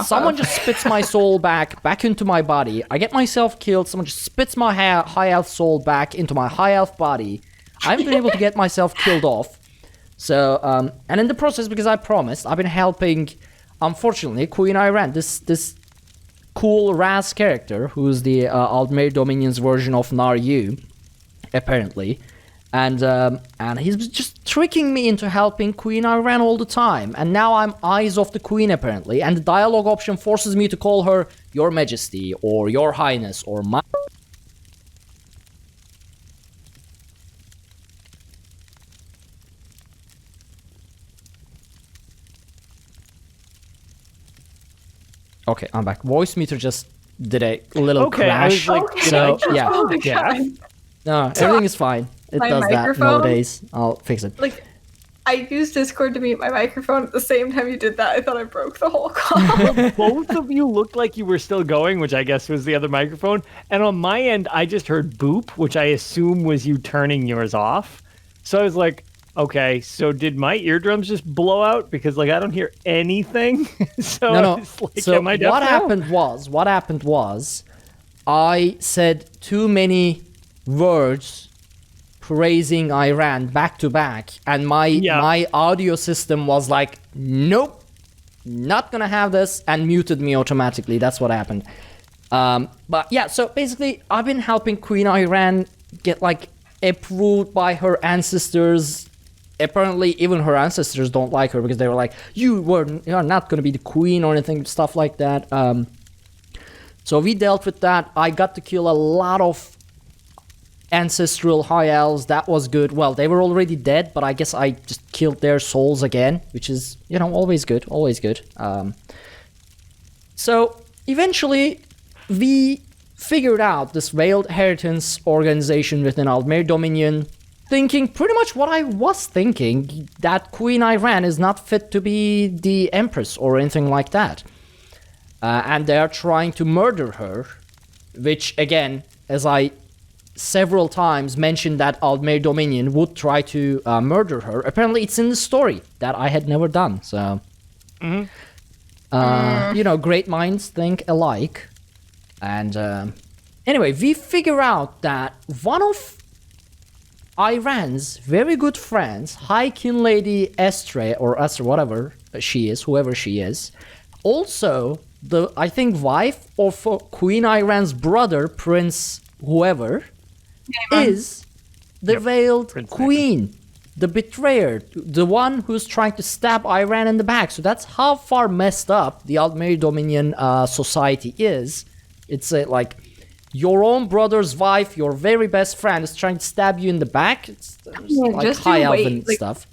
S1: Someone just spits my soul back into my body. I get myself killed. Someone just spits my high elf soul back into my high elf body. I haven't been able to get myself killed off. So, and in the process, because I promised, I've been helping, unfortunately, Queen Iran, this cool Raz character, who's the Aldmeri Dominion's version of Naryu, apparently. And he's just tricking me into helping Queen Iran all the time. And now I'm Eyes of the Queen, apparently. And the dialogue option forces me to call her Your Majesty, or Your Highness, or my... Okay, I'm back. Voice meter just did a little crash.
S2: I was like,
S1: so, yeah.
S3: Oh my
S2: Yeah.
S3: God.
S1: No, everything is fine. It
S3: My
S1: does that
S3: microphone?
S1: nowadays. I'll fix it.
S3: Like, I used Discord to mute my microphone at the same time you did that. I thought I broke the whole call.
S2: Both of you looked like you were still going, which I guess was the other microphone. And on my end, I just heard boop, which I assume was you turning yours off. So I was like, okay, so did my eardrums just blow out? Because like I don't hear anything. So
S1: No.
S2: it's like,
S1: So
S2: am I deaf
S1: what
S2: now?
S1: happened was, I said too many words praising Iran back to back, and my audio system was like, nope, not gonna have this, and muted me automatically. That's what happened. But yeah, so basically, I've been helping Queen Iran get like approved by her ancestors. Apparently, even her ancestors don't like her because they were like, you're not gonna be the queen or anything, stuff like that. So we dealt with that. I got to kill a lot of ancestral high elves. That was good. Well, they were already dead, but I guess I just killed their souls again, which is, always good, always good. So eventually we figured out this Veiled Inheritance organization within Aldmeri Dominion, thinking pretty much what I was thinking, that Queen Iran is not fit to be the Empress or anything like that. And they are trying to murder her, which again, as I several times mentioned that Aldmeri Dominion would try to murder her. Apparently it's in the story that I had never done, so... great minds think alike. And anyway, we figure out that one of Iran's very good friends, High Kin Lady Estre, or Estre, whatever she is, whoever she is, also the, I think, wife of Queen Iran's brother, Prince whoever, is the Veiled
S2: Prince
S1: Queen, the betrayer, the one who's trying to stab Iran in the back. So that's how far messed up the Aldmeri Dominion society is. It's like your own brother's wife, your very best friend, is trying to stab you in the back. It's like
S3: just
S1: high
S3: you wait,
S1: elven
S3: like-
S1: stuff.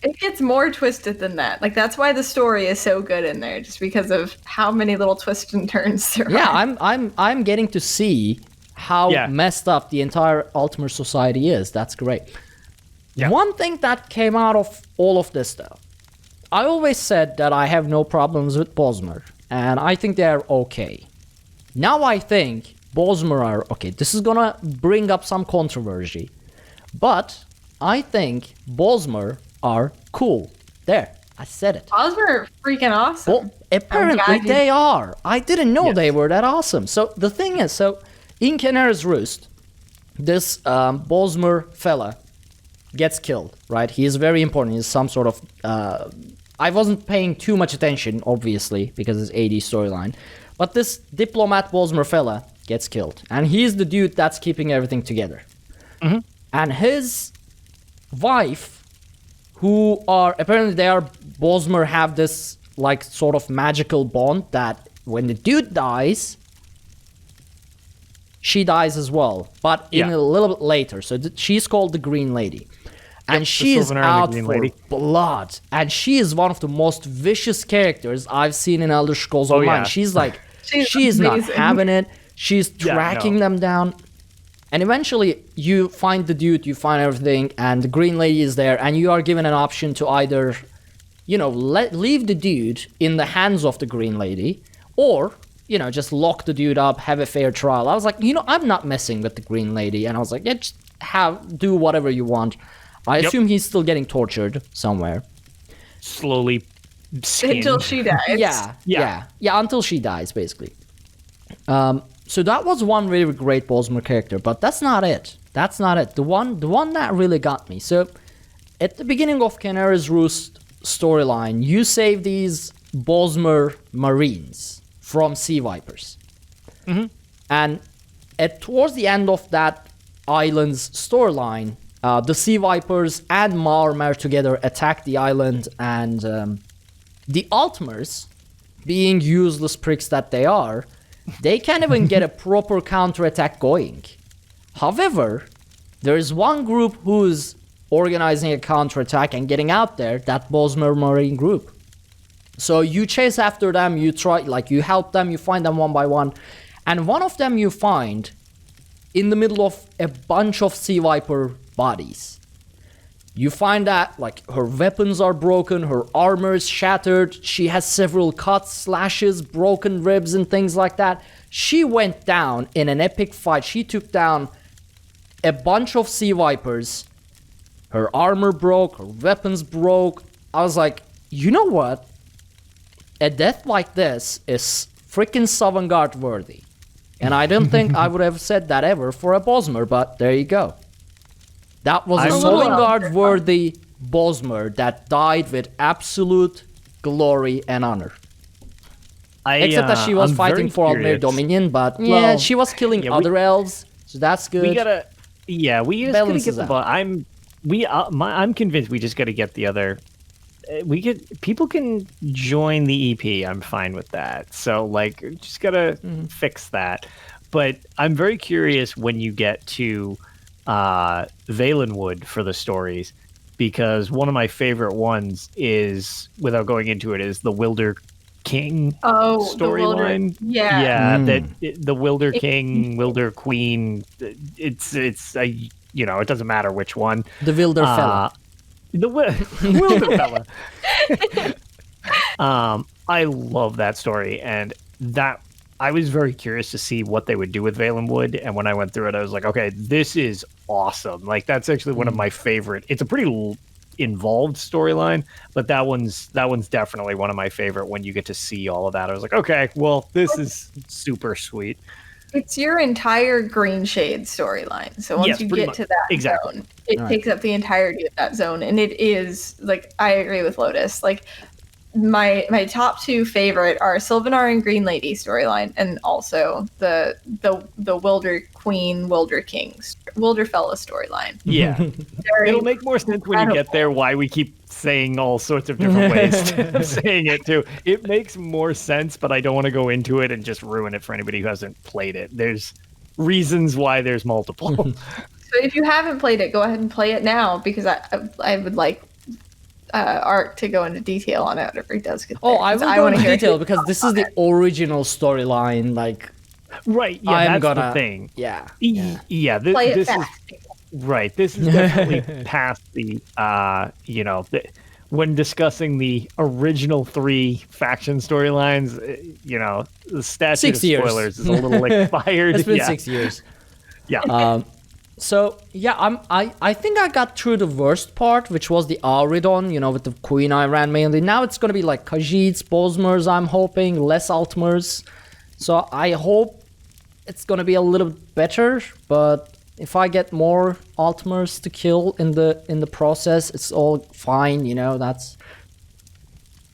S3: It gets more twisted than that. Like, that's why the story is so good in there, just because of how many little twists and turns there
S1: Yeah,
S3: are.
S1: I'm getting to see how messed up the entire Ultimate Society is. That's great.
S2: Yeah.
S1: One thing that came out of all of this, though, I always said that I have no problems with Bosmer, and I think they're okay. Now I think Bosmer are okay. This is gonna bring up some controversy, but I think Bosmer are cool. There, I said it.
S3: Osmer are freaking awesome.
S1: Well, apparently
S3: glad you-
S1: they are. I didn't know
S2: Yes.
S1: they were that awesome. So the thing is, in Canara's Roost, this Bosmer fella gets killed, right? He is very important. He's some sort of... I wasn't paying too much attention, obviously, because it's AD storyline. But this diplomat Bosmer fella gets killed. And he's the dude that's keeping everything together.
S2: Mm-hmm.
S1: And his wife, who are... Apparently they are... Bosmer have this, like, sort of magical bond that when the dude dies... she dies as well, but in a little bit later. So she's called the Green Lady. And she is
S2: Sylvanar, the
S1: out
S2: Green
S1: for
S2: Lady.
S1: blood. And she is one of the most vicious characters I've seen in Elder Scrolls Online.
S2: yeah.
S1: She's like,
S3: She's
S1: she's not
S3: amazing.
S1: having it. She's
S2: Yeah,
S1: tracking
S2: no.
S1: them down. And eventually you find the dude, you find everything, and the Green Lady is there, and you are given an option to either, leave the dude in the hands of the Green Lady, or just lock the dude up, have a fair trial. I was like, I'm not messing with the Green Lady. And I was like, yeah, just do whatever you want. I assume he's still getting tortured somewhere.
S2: Slowly skinned.
S3: Until she dies.
S1: Yeah, until she dies, basically. So that was one really great Bosmer character, but that's not it. That's not it. The one that really got me. So, at the beginning of Canara's Roost storyline, you save these Bosmer Marines from Sea Vipers.
S2: Mm-hmm.
S1: And towards the end of that island's storyline, the Sea Vipers and Marmar together attack the island, and the Altmers, being useless pricks that they are, they can't even get a proper counterattack going. However, there is one group who's organizing a counterattack and getting out there, that Bosmer Marine group. So you chase after them, you help them, you find them one by one, and one of them you find in the middle of a bunch of Sea Viper bodies. You find that her weapons are broken, her armor is shattered, she has several cuts, slashes, broken ribs and things like that. She went down in an epic fight. She took down a bunch of Sea Vipers. Her armor broke, her weapons broke. I was like, you know what? A death like this is freaking Sovngarde worthy. And I don't think I would have said that ever for a Bosmer, but there you go. That was a Sovngarde worthy Bosmer that died with absolute glory and honor. Except that she was fighting for Aldmir Dominion, but she was killing other elves, so that's good.
S2: We gotta get the ball. I'm convinced we just gotta get the other. People can join the EP. I'm fine with that. So just gotta fix that. But I'm very curious when you get to Valenwood for the stories, because one of my favorite ones is, without going into it, is the Wilder King storyline. The Wilder King, Wilder Queen. It's it doesn't matter which one.
S1: The Wilder fella.
S2: The Wilder fella. I love that story, and that I was very curious to see what they would do with Valenwood. And when I went through it, I was like, okay, this is awesome. That's actually one of my favorite. It's a pretty involved storyline, but that one's definitely one of my favorite when you get to see all of that. I was like, okay, well, this is super sweet.
S3: It's your entire Green Shade storyline. So once you get to that zone, it takes up the entirety of that zone. And it is, I agree with Lotus. My top two favorite are Sylvanar and Green Lady storyline, and also the Wilder Queen, Wilder Kings, Wilder Fella storyline.
S2: Yeah. It'll make more sense when you get there why we keep saying all sorts of different ways of saying it too. It makes more sense, but I don't want to go into it and just ruin it for anybody who hasn't played it. There's reasons why there's multiple.
S3: So if you haven't played it, go ahead and play it now, because I would like Art to go into detail on it whenever he does get there.
S1: I will go into detail because this is the original storyline.
S2: Right, yeah, that's the thing.
S1: Yeah.
S3: Play it fast.
S2: Right, this is definitely past the, when discussing the original 3 faction storylines, the statute of spoilers is a little expired.
S1: It's been 6 years.
S2: Yeah.
S1: I think I got through the worst part, which was the Auridon, with the Queen I ran mainly. Now it's going to be Khajiits, Bosmers, I'm hoping, less Altmers. So I hope it's going to be a little better, but if I get more Altmers to kill in the process, it's all fine, that's...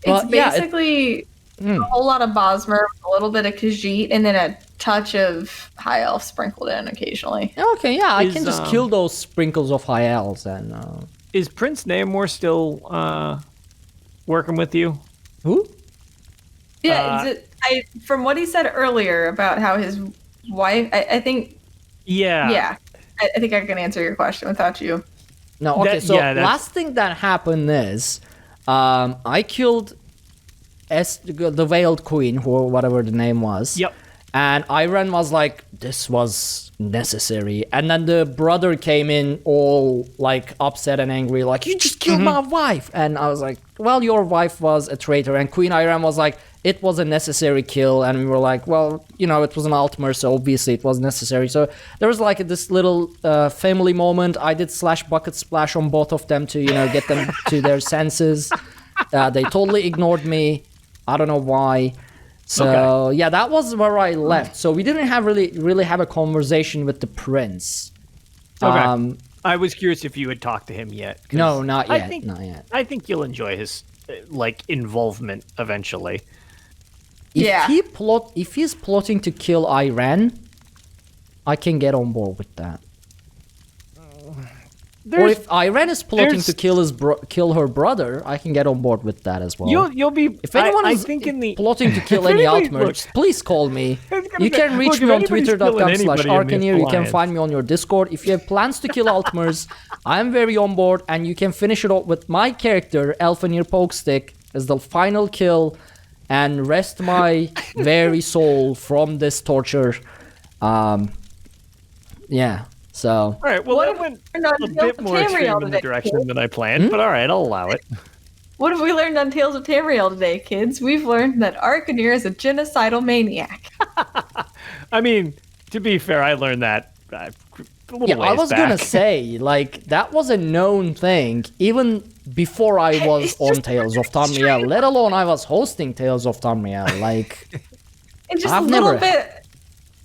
S3: It's basically a whole lot of Bosmer, a little bit of Khajiit, and then a touch of High Elf sprinkled in occasionally.
S1: Okay, yeah, I can just kill those sprinkles of High Elves. And
S2: is Prince Namor still working with you?
S1: Who?
S3: Yeah, from what he said earlier about how his wife, I think... Yeah, I think I can answer your question without you.
S1: No, okay, last thing that happened is I killed the Veiled Queen, or whatever the name was.
S2: Yep.
S1: And Iran was like, this was necessary. And then the brother came in all upset and angry, you just killed my wife. And I was like, well, your wife was a traitor. And Queen Iran was like, it was a necessary kill. And we were like, well, it was an Altmer, so obviously it was necessary. So there was this little family moment. I did bucket splash on both of them to, get them to their senses. They totally ignored me. I don't know why. So that was where I left. So we didn't really have a conversation with the prince.
S2: Okay. I was curious if you had talked to him yet.
S1: No, not yet. Not yet.
S2: I think you'll enjoy his involvement eventually.
S1: If he's plotting to kill Iran, I can get on board with that. Or if Iran is plotting to kill her brother, I can get on board with that as well.
S2: You'll be.
S1: If anyone is plotting to kill any Altmer, please call me. You can reach me on twitter.com/Arkhaniir. You can find me on your Discord. If you have plans to kill Altmers, I am very on board, and you can finish it off with my character, Elfanir Pokestick, as the final kill, and rest my very soul from this torture. Yeah. So.
S2: All right. Well, that went a bit more extreme in the direction than I planned, but all right, I'll allow it.
S3: What have we learned on Tales of Tamriel today, kids? We've learned that Arkhaniir is a genocidal maniac.
S2: I mean, to be fair, I learned that a little ways
S1: I was
S2: back.
S1: gonna say, like, that was a known thing even before I was on Tales of Tamriel, let alone I was hosting Tales of Tamriel. Like,
S3: it's just a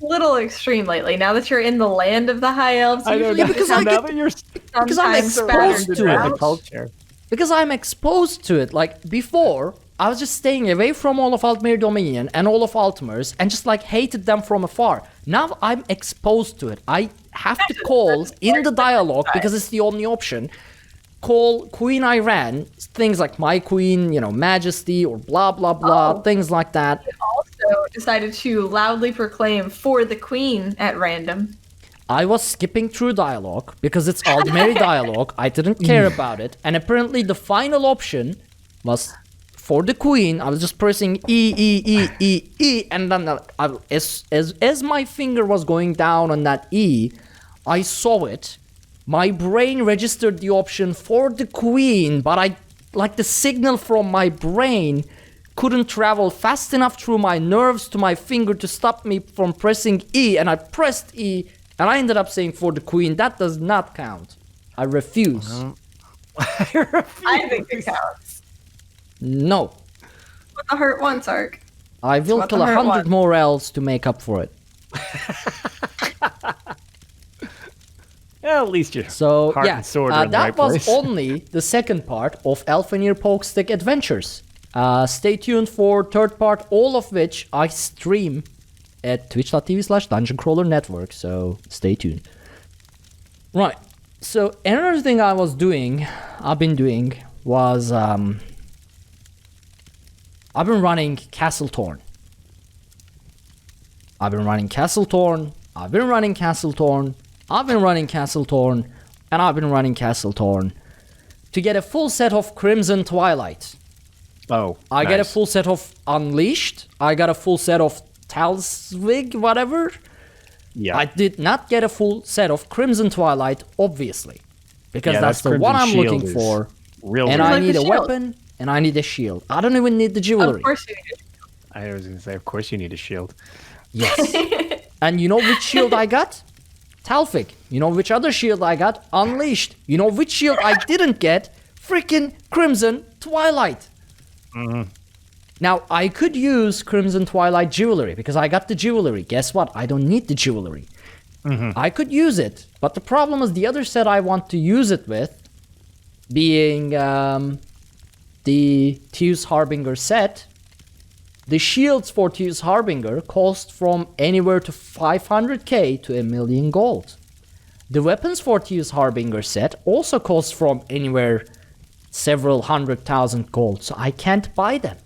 S3: little extreme lately. Now that you're in the land of the High Elves,
S1: because I'm exposed to it.
S2: Culture.
S1: Because I'm exposed to it. Like, before, I was just staying away from all of Altmer Dominion and all of Altmers and just, like, hated them from afar. Now I'm exposed to it. I have to call in the dialogue, because it's the only option, call Queen Iran, things like my queen, majesty, or blah, blah, blah, things like that.
S3: Also decided to loudly proclaim for the queen at random.
S1: I was skipping through dialogue because it's Aldmeri dialogue. I didn't care about it. And apparently the final option was for the queen. I was just pressing E. And then as my finger was going down on that E, I saw it. My brain registered the option for the queen, but the signal from my brain couldn't travel fast enough through my nerves to my finger to stop me from pressing E, and I pressed E, and I ended up saying for the queen. That does not count. I refuse.
S3: I think it counts.
S1: No.
S3: What the hurt once, Ark.
S1: I will kill 100 more elves to make up for it.
S2: Well, at least you're heart and sword are in the right place.
S1: That was only the second part of Elfanir Pokestick Adventures. Stay tuned for third part, all of which I stream at twitch.tv/Dungeon Crawler Network, so stay tuned. Right, so another thing I've been doing was, I've been running Castle Torn. I've been running Castle Torn, to get a full set of Crimson Twilight. I got a full set of Unleashed. I got a full set of Talsvig, whatever.
S2: Yeah.
S1: I did not get a full set of Crimson Twilight, obviously. Because that's the one I'm looking for. I need a weapon, and I need a shield. I don't even need the jewelry.
S3: Of course you need a shield.
S2: I was going to say, of course you need a shield.
S1: Yes. And you know which shield I got? Talfig. You know which other shield I got? Unleashed. You know which shield I didn't get? Freaking Crimson Twilight.
S2: Mm-hmm.
S1: Now, I could use Crimson Twilight jewelry because I got the jewelry. Guess what? I don't need the jewelry.
S2: Mm-hmm.
S1: I could use it, but the problem is the other set I want to use it with, being the Tease Harbinger set. The shields for Tease Harbinger cost from anywhere to 500k to 1 million gold. The weapons for Tease Harbinger set also cost from anywhere several 100,000 gold, so I can't buy them.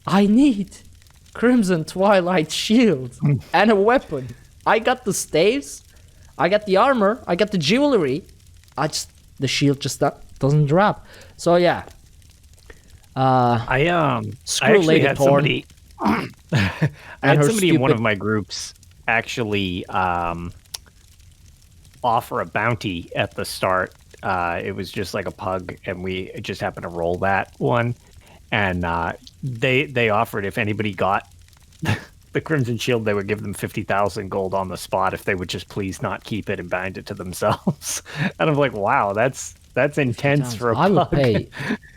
S1: I need Crimson Twilight shield and a weapon. I got the staves, I got the armor, I got the jewelry. The shield just doesn't drop. So yeah.
S2: I actually had somebody. I had somebody in one of my groups actually offer a bounty at the start. It was just like a pug, and we just happened to roll that one. And they offered if anybody got the Crimson Shield, they would give them 50,000 gold on the spot if they would just please not keep it and bind it to themselves. And I'm like, wow, that's intense for a pug.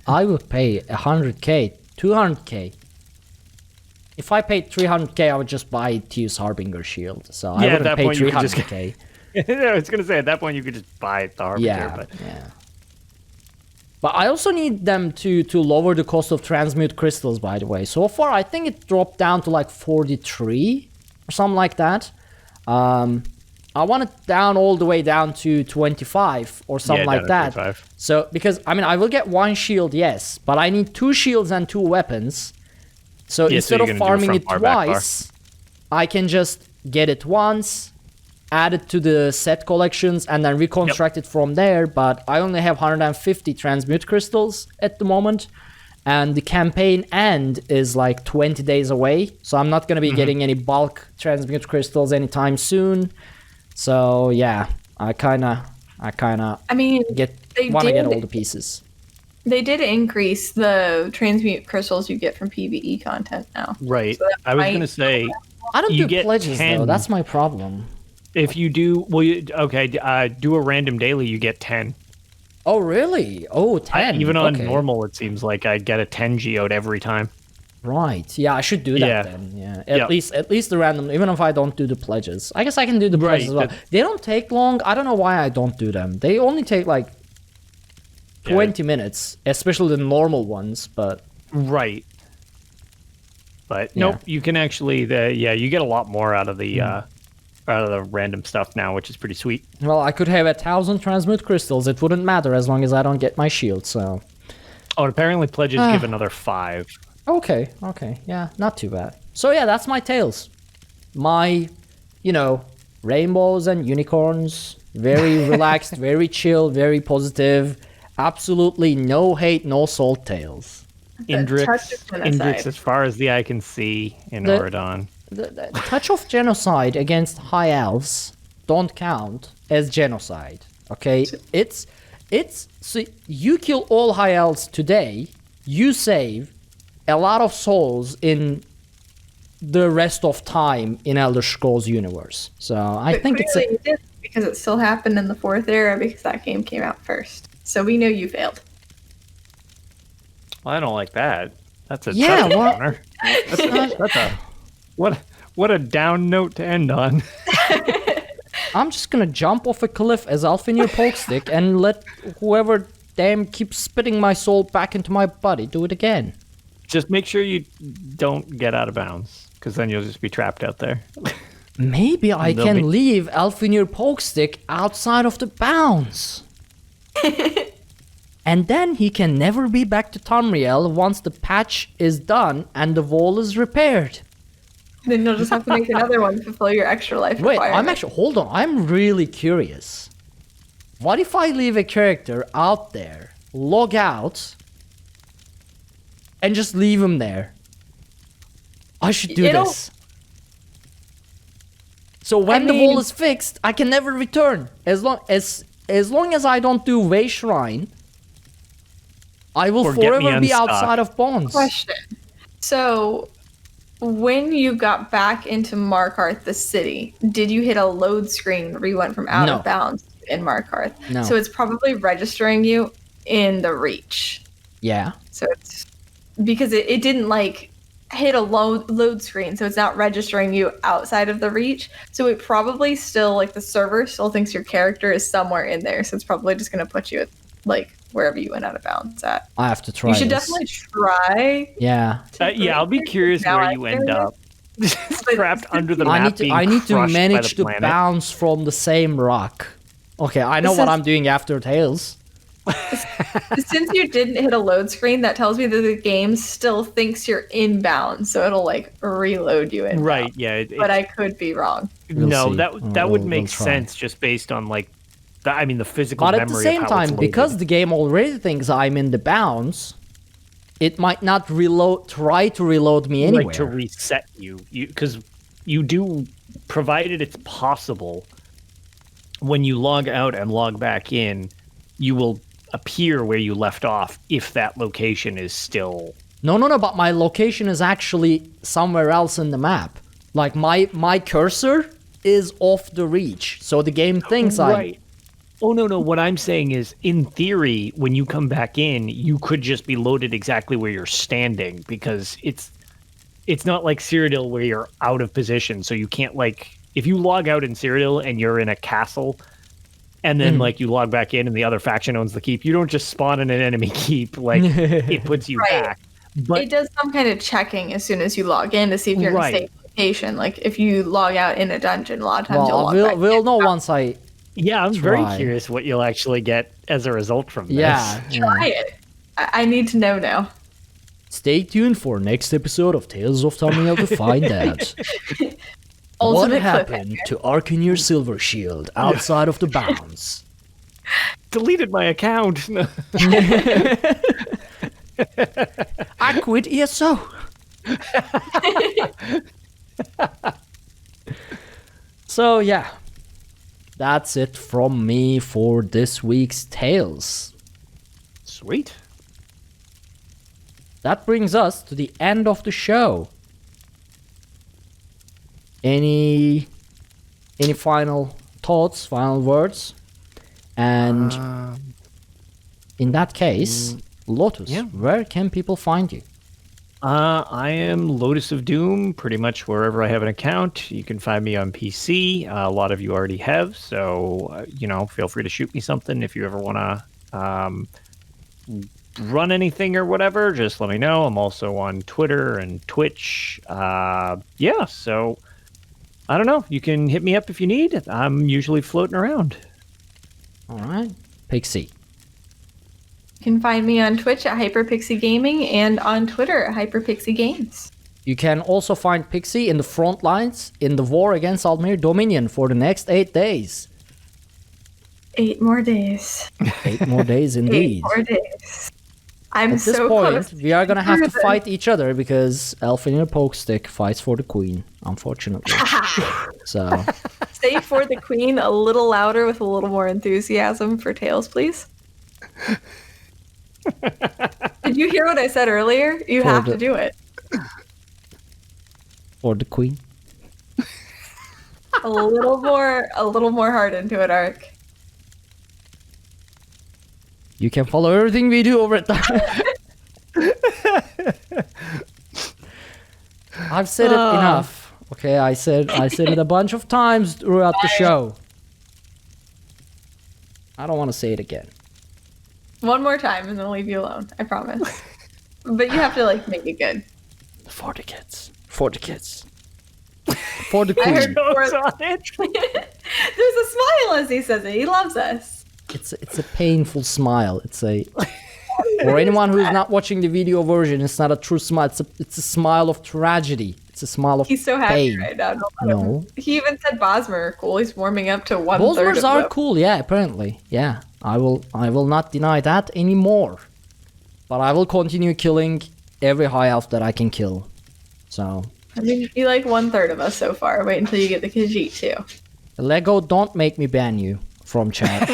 S1: I would pay 100k, 200k. If I paid 300k, I would just buy Tease Harbinger shield. So I wouldn't pay 300k.
S2: I was gonna say at that point you could just buy the Harbinger, but
S1: But I also need them to lower the cost of transmute crystals, by the way. So far, I think it dropped down to like 43 or something like that. I want it down all the way down to 25 or something like that. 25. So, because, I mean, I will get one shield, yes, but I need 2 shields and 2 weapons. So instead of farming it twice, I can just get it once, add it to the set collections, and then reconstruct it from there. But I only have 150 transmute crystals at the moment. And the campaign end is like 20 days away. So I'm not going to be getting any bulk transmute crystals anytime soon. So yeah, I kind of want to get all the pieces.
S3: They did increase the transmute crystals you get from PvE content now.
S2: Right. So I was going to say,
S1: I don't do pledges 10. Though. That's my problem.
S2: If you do, do a random daily, you get 10.
S1: Oh, really? Oh, 10.
S2: Even on normal, it seems like I get a 10 geode every time.
S1: Right. Yeah, I should do that then. Yeah. At least the random, even if I don't do the pledges. I guess I can do the pledges as well. They don't take long. I don't know why I don't do them. They only take like 20 minutes, especially the normal ones, but...
S2: Right. But nope, you can actually, you get a lot more out of the... out of the random stuff now, which is pretty sweet.
S1: Well, I could have 1,000 transmute crystals. It wouldn't matter as long as I don't get my shield, so...
S2: Oh, and apparently pledges give another 5.
S1: Okay. Yeah, not too bad. So yeah, that's my tales. My, rainbows and unicorns. Very relaxed, very chill, very positive. Absolutely no hate, no salt tales.
S2: Indrix as far as the eye can see in Oridon.
S1: The touch of genocide against high elves don't count as genocide. Okay, it's so you kill all high elves today, you save a lot of souls in the rest of time in Elder Scrolls universe. So I think it's
S3: because it still happened in the 4th era because that game came out first. So we know you failed.
S2: Well, I don't like that. That's a downer. That's a what a down note to end on.
S1: I'm just gonna jump off a cliff as Arkhaniir Pokestick and let whoever damn keeps spitting my soul back into my body do it again.
S2: Just make sure you don't get out of bounds, because then you'll just be trapped out there.
S1: Maybe I can leave Arkhaniir Pokestick outside of the bounds. And then he can never be back to Tamriel once the patch is done and the wall is repaired.
S3: Then you'll just have to make another one to fulfill your extra life requirement.
S1: Hold on, I'm really curious. What if I leave a character out there, log out, and just leave him there? I should do this. So when the wall is fixed, I can never return. As long as I don't do Way Shrine, I will forever be outside of bonds.
S3: Question. So, when you got back into Markarth, the city, did you hit a load screen where you went from out of bounds in Markarth?
S1: No.
S3: So it's probably registering you in the Reach.
S1: Yeah.
S3: So it's because it didn't like hit a load screen, so it's not registering you outside of the Reach. So it probably still, like, the server still thinks your character is somewhere in there. So it's probably just going to put you at, like, wherever you went out of bounds at.
S1: I have to try.
S3: You should definitely try.
S1: Yeah.
S2: I'll be curious where you end up. Trapped under the map.
S1: I need to manage to bounce from the same rock. Okay, I know what I'm doing after Tales.
S3: Since you didn't hit a load screen, that tells me that the game still thinks you're inbound, so it'll like reload you in.
S2: Right, yeah.
S3: But I could be wrong.
S2: That would make sense just based on like the physical memory. But at the same time,
S1: because the game already thinks I'm in the bounds, it might not try to reload me anywhere.
S2: Like to reset you. Because you do, provided it's possible, when you log out and log back in, you will appear where you left off if that location is still...
S1: No, but my location is actually somewhere else in the map. Like, my cursor is off the Reach, so the game thinks
S2: right. Oh, no, what I'm saying is, in theory, when you come back in, you could just be loaded exactly where you're standing, because it's not like Cyrodiil where you're out of position, so you can't, like, if you log out in Cyrodiil and you're in a castle, and then like you log back in and the other faction owns the keep, you don't just spawn in an enemy keep. Like it puts you back. But
S3: it does some kind of checking as soon as you log in to see if you're in a safe location. Like if you log out in a dungeon, a lot of times you'll log back
S1: we'll
S3: in.
S1: know once I.
S2: Yeah, I'm very curious what you'll actually get as a result from this.
S1: Yeah,
S3: Try it. I need to know now.
S1: Stay tuned for next episode of Tales of Tamriel to find out what happened to Arkhaniir Silver Shield outside of the bounds.
S2: Deleted my account.
S1: I quit ESO. So yeah, that's it from me for this week's Tales.
S2: Sweet.
S1: That brings us to the end of the show. Any final thoughts, final words? And in that case, Lotus, where can people find you?
S2: I am LotusOfDoom, pretty much wherever I have an account. You can find me on PC. A lot of you already have, so feel free to shoot me something if you ever want to run anything or whatever. Just let me know. I'm also on Twitter and Twitch. So I don't know. You can hit me up if you need. I'm usually floating around.
S1: All right, Pixie.
S3: You can find me on Twitch at HyperPixie Gaming and on Twitter at HyperPixie Games.
S1: You can also find Pixie in the front lines in the war against Aldmir Dominion for the next 8 days.
S3: 8 more days.
S1: 8 more days indeed.
S3: 8 more days. I'm
S1: At this
S3: so
S1: point,
S3: close.
S1: we are gonna have to fight each other because Elfenir Pokestick fights for the queen, unfortunately. So
S3: Say for the queen a little louder with a little more enthusiasm for Tales, please. Did you hear what I said earlier? You have to do it.
S1: for the queen.
S3: A little more heart into it, Ark.
S1: You can follow everything we do over at I've said it enough. Okay, I said it a bunch of times throughout the show. I don't want to say it again.
S3: One more time and then I'll leave you alone. I promise. But you have to make it good.
S1: For the kids. For the kids. For the
S3: I
S1: queen.
S3: heard There's a smile as he says it. He loves us.
S1: It's a painful smile. For anyone who's not watching the video version, it's not a true smile. It's a smile of tragedy. It's a smile of
S3: He's so happy
S1: pain.
S3: right now.
S1: No.
S3: He even said Bosmer are cool. He's warming up to 1/3 of
S1: Bosmers are
S3: them.
S1: cool, yeah, apparently. Yeah. I will not deny that anymore. But I will continue killing every high elf that I can kill. So
S3: I mean, you like 1/3 of us so far. Wait until you get the Khajiit too.
S1: Lego, don't make me ban you from chat.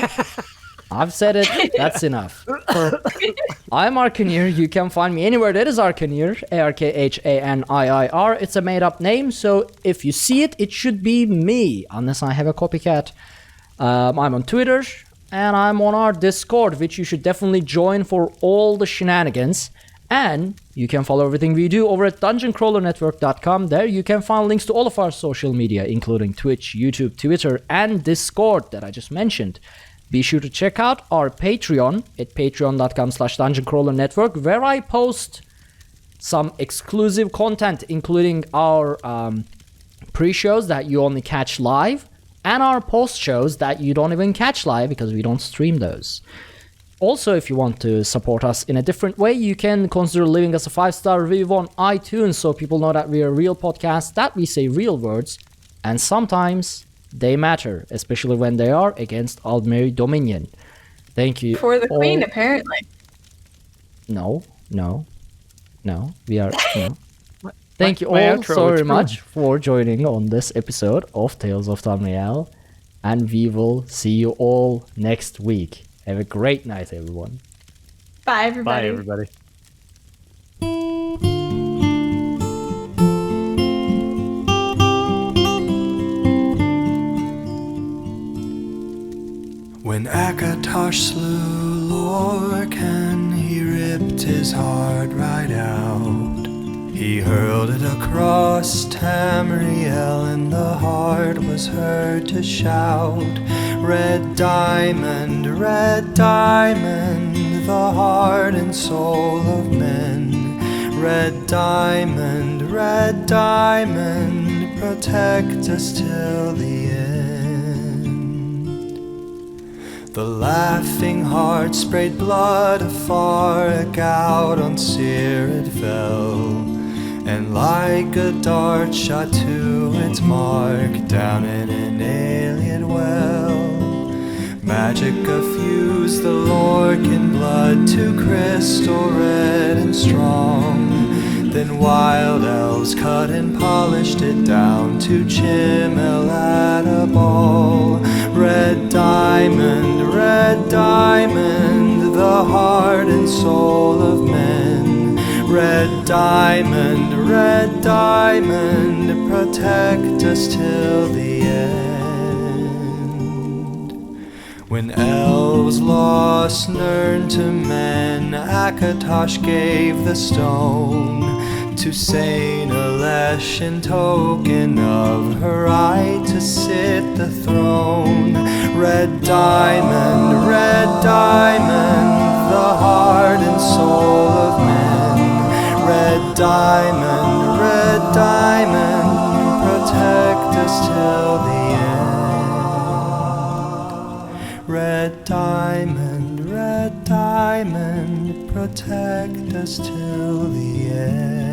S1: I've said it. That's enough. I'm Arkhaniir. You can find me anywhere that is Arkhaniir. Arkhanir. It's a made-up name, so if you see it, it should be me, unless I have a copycat. I'm on Twitter, and I'm on our Discord, which you should definitely join for all the shenanigans. And you can follow everything we do over at dungeoncrawlernetwork.com. There you can find links to all of our social media, including Twitch, YouTube, Twitter, and Discord that I just mentioned. Be sure to check out our Patreon at patreon.com/dungeoncrawlernetwork, where I post some exclusive content, including our pre-shows that you only catch live, and our post-shows that you don't even catch live because we don't stream those. Also, if you want to support us in a different way, you can consider leaving us a 5-star review on iTunes so people know that we are a real podcast, that we say real words, and sometimes they matter, especially when they are against Aldmir Dominion. Thank you.
S3: For the queen, apparently.
S1: No. We are. No. Thank you all so very much for joining on this episode of Tales of Tamriel, and we will see you all next week. Have a great night, everyone.
S3: Bye, everybody.
S2: Bye, everybody.
S4: When Akatosh slew Lorcan, he ripped his heart right out. He hurled it across Tamriel, and the heart was was heard to shout, red diamond, the heart and soul of men. Red diamond, protect us till the end. The laughing heart sprayed blood afar, a gout on Seer it fell, and like a dart shot to its mark down in an alien well. Magicka fused the Lorcan blood to crystal red and strong. Then wild elves cut and polished it down to chimel at a ball. Red diamond, the heart and soul of men. Red diamond, protect us till the end. When elves lost Nirn to men, Akatosh gave the stone to Saint Alesh in token of her right to sit the throne. Red diamond, the heart and soul of men. Red diamond, protect us till the end. Red diamond, protect us till the end.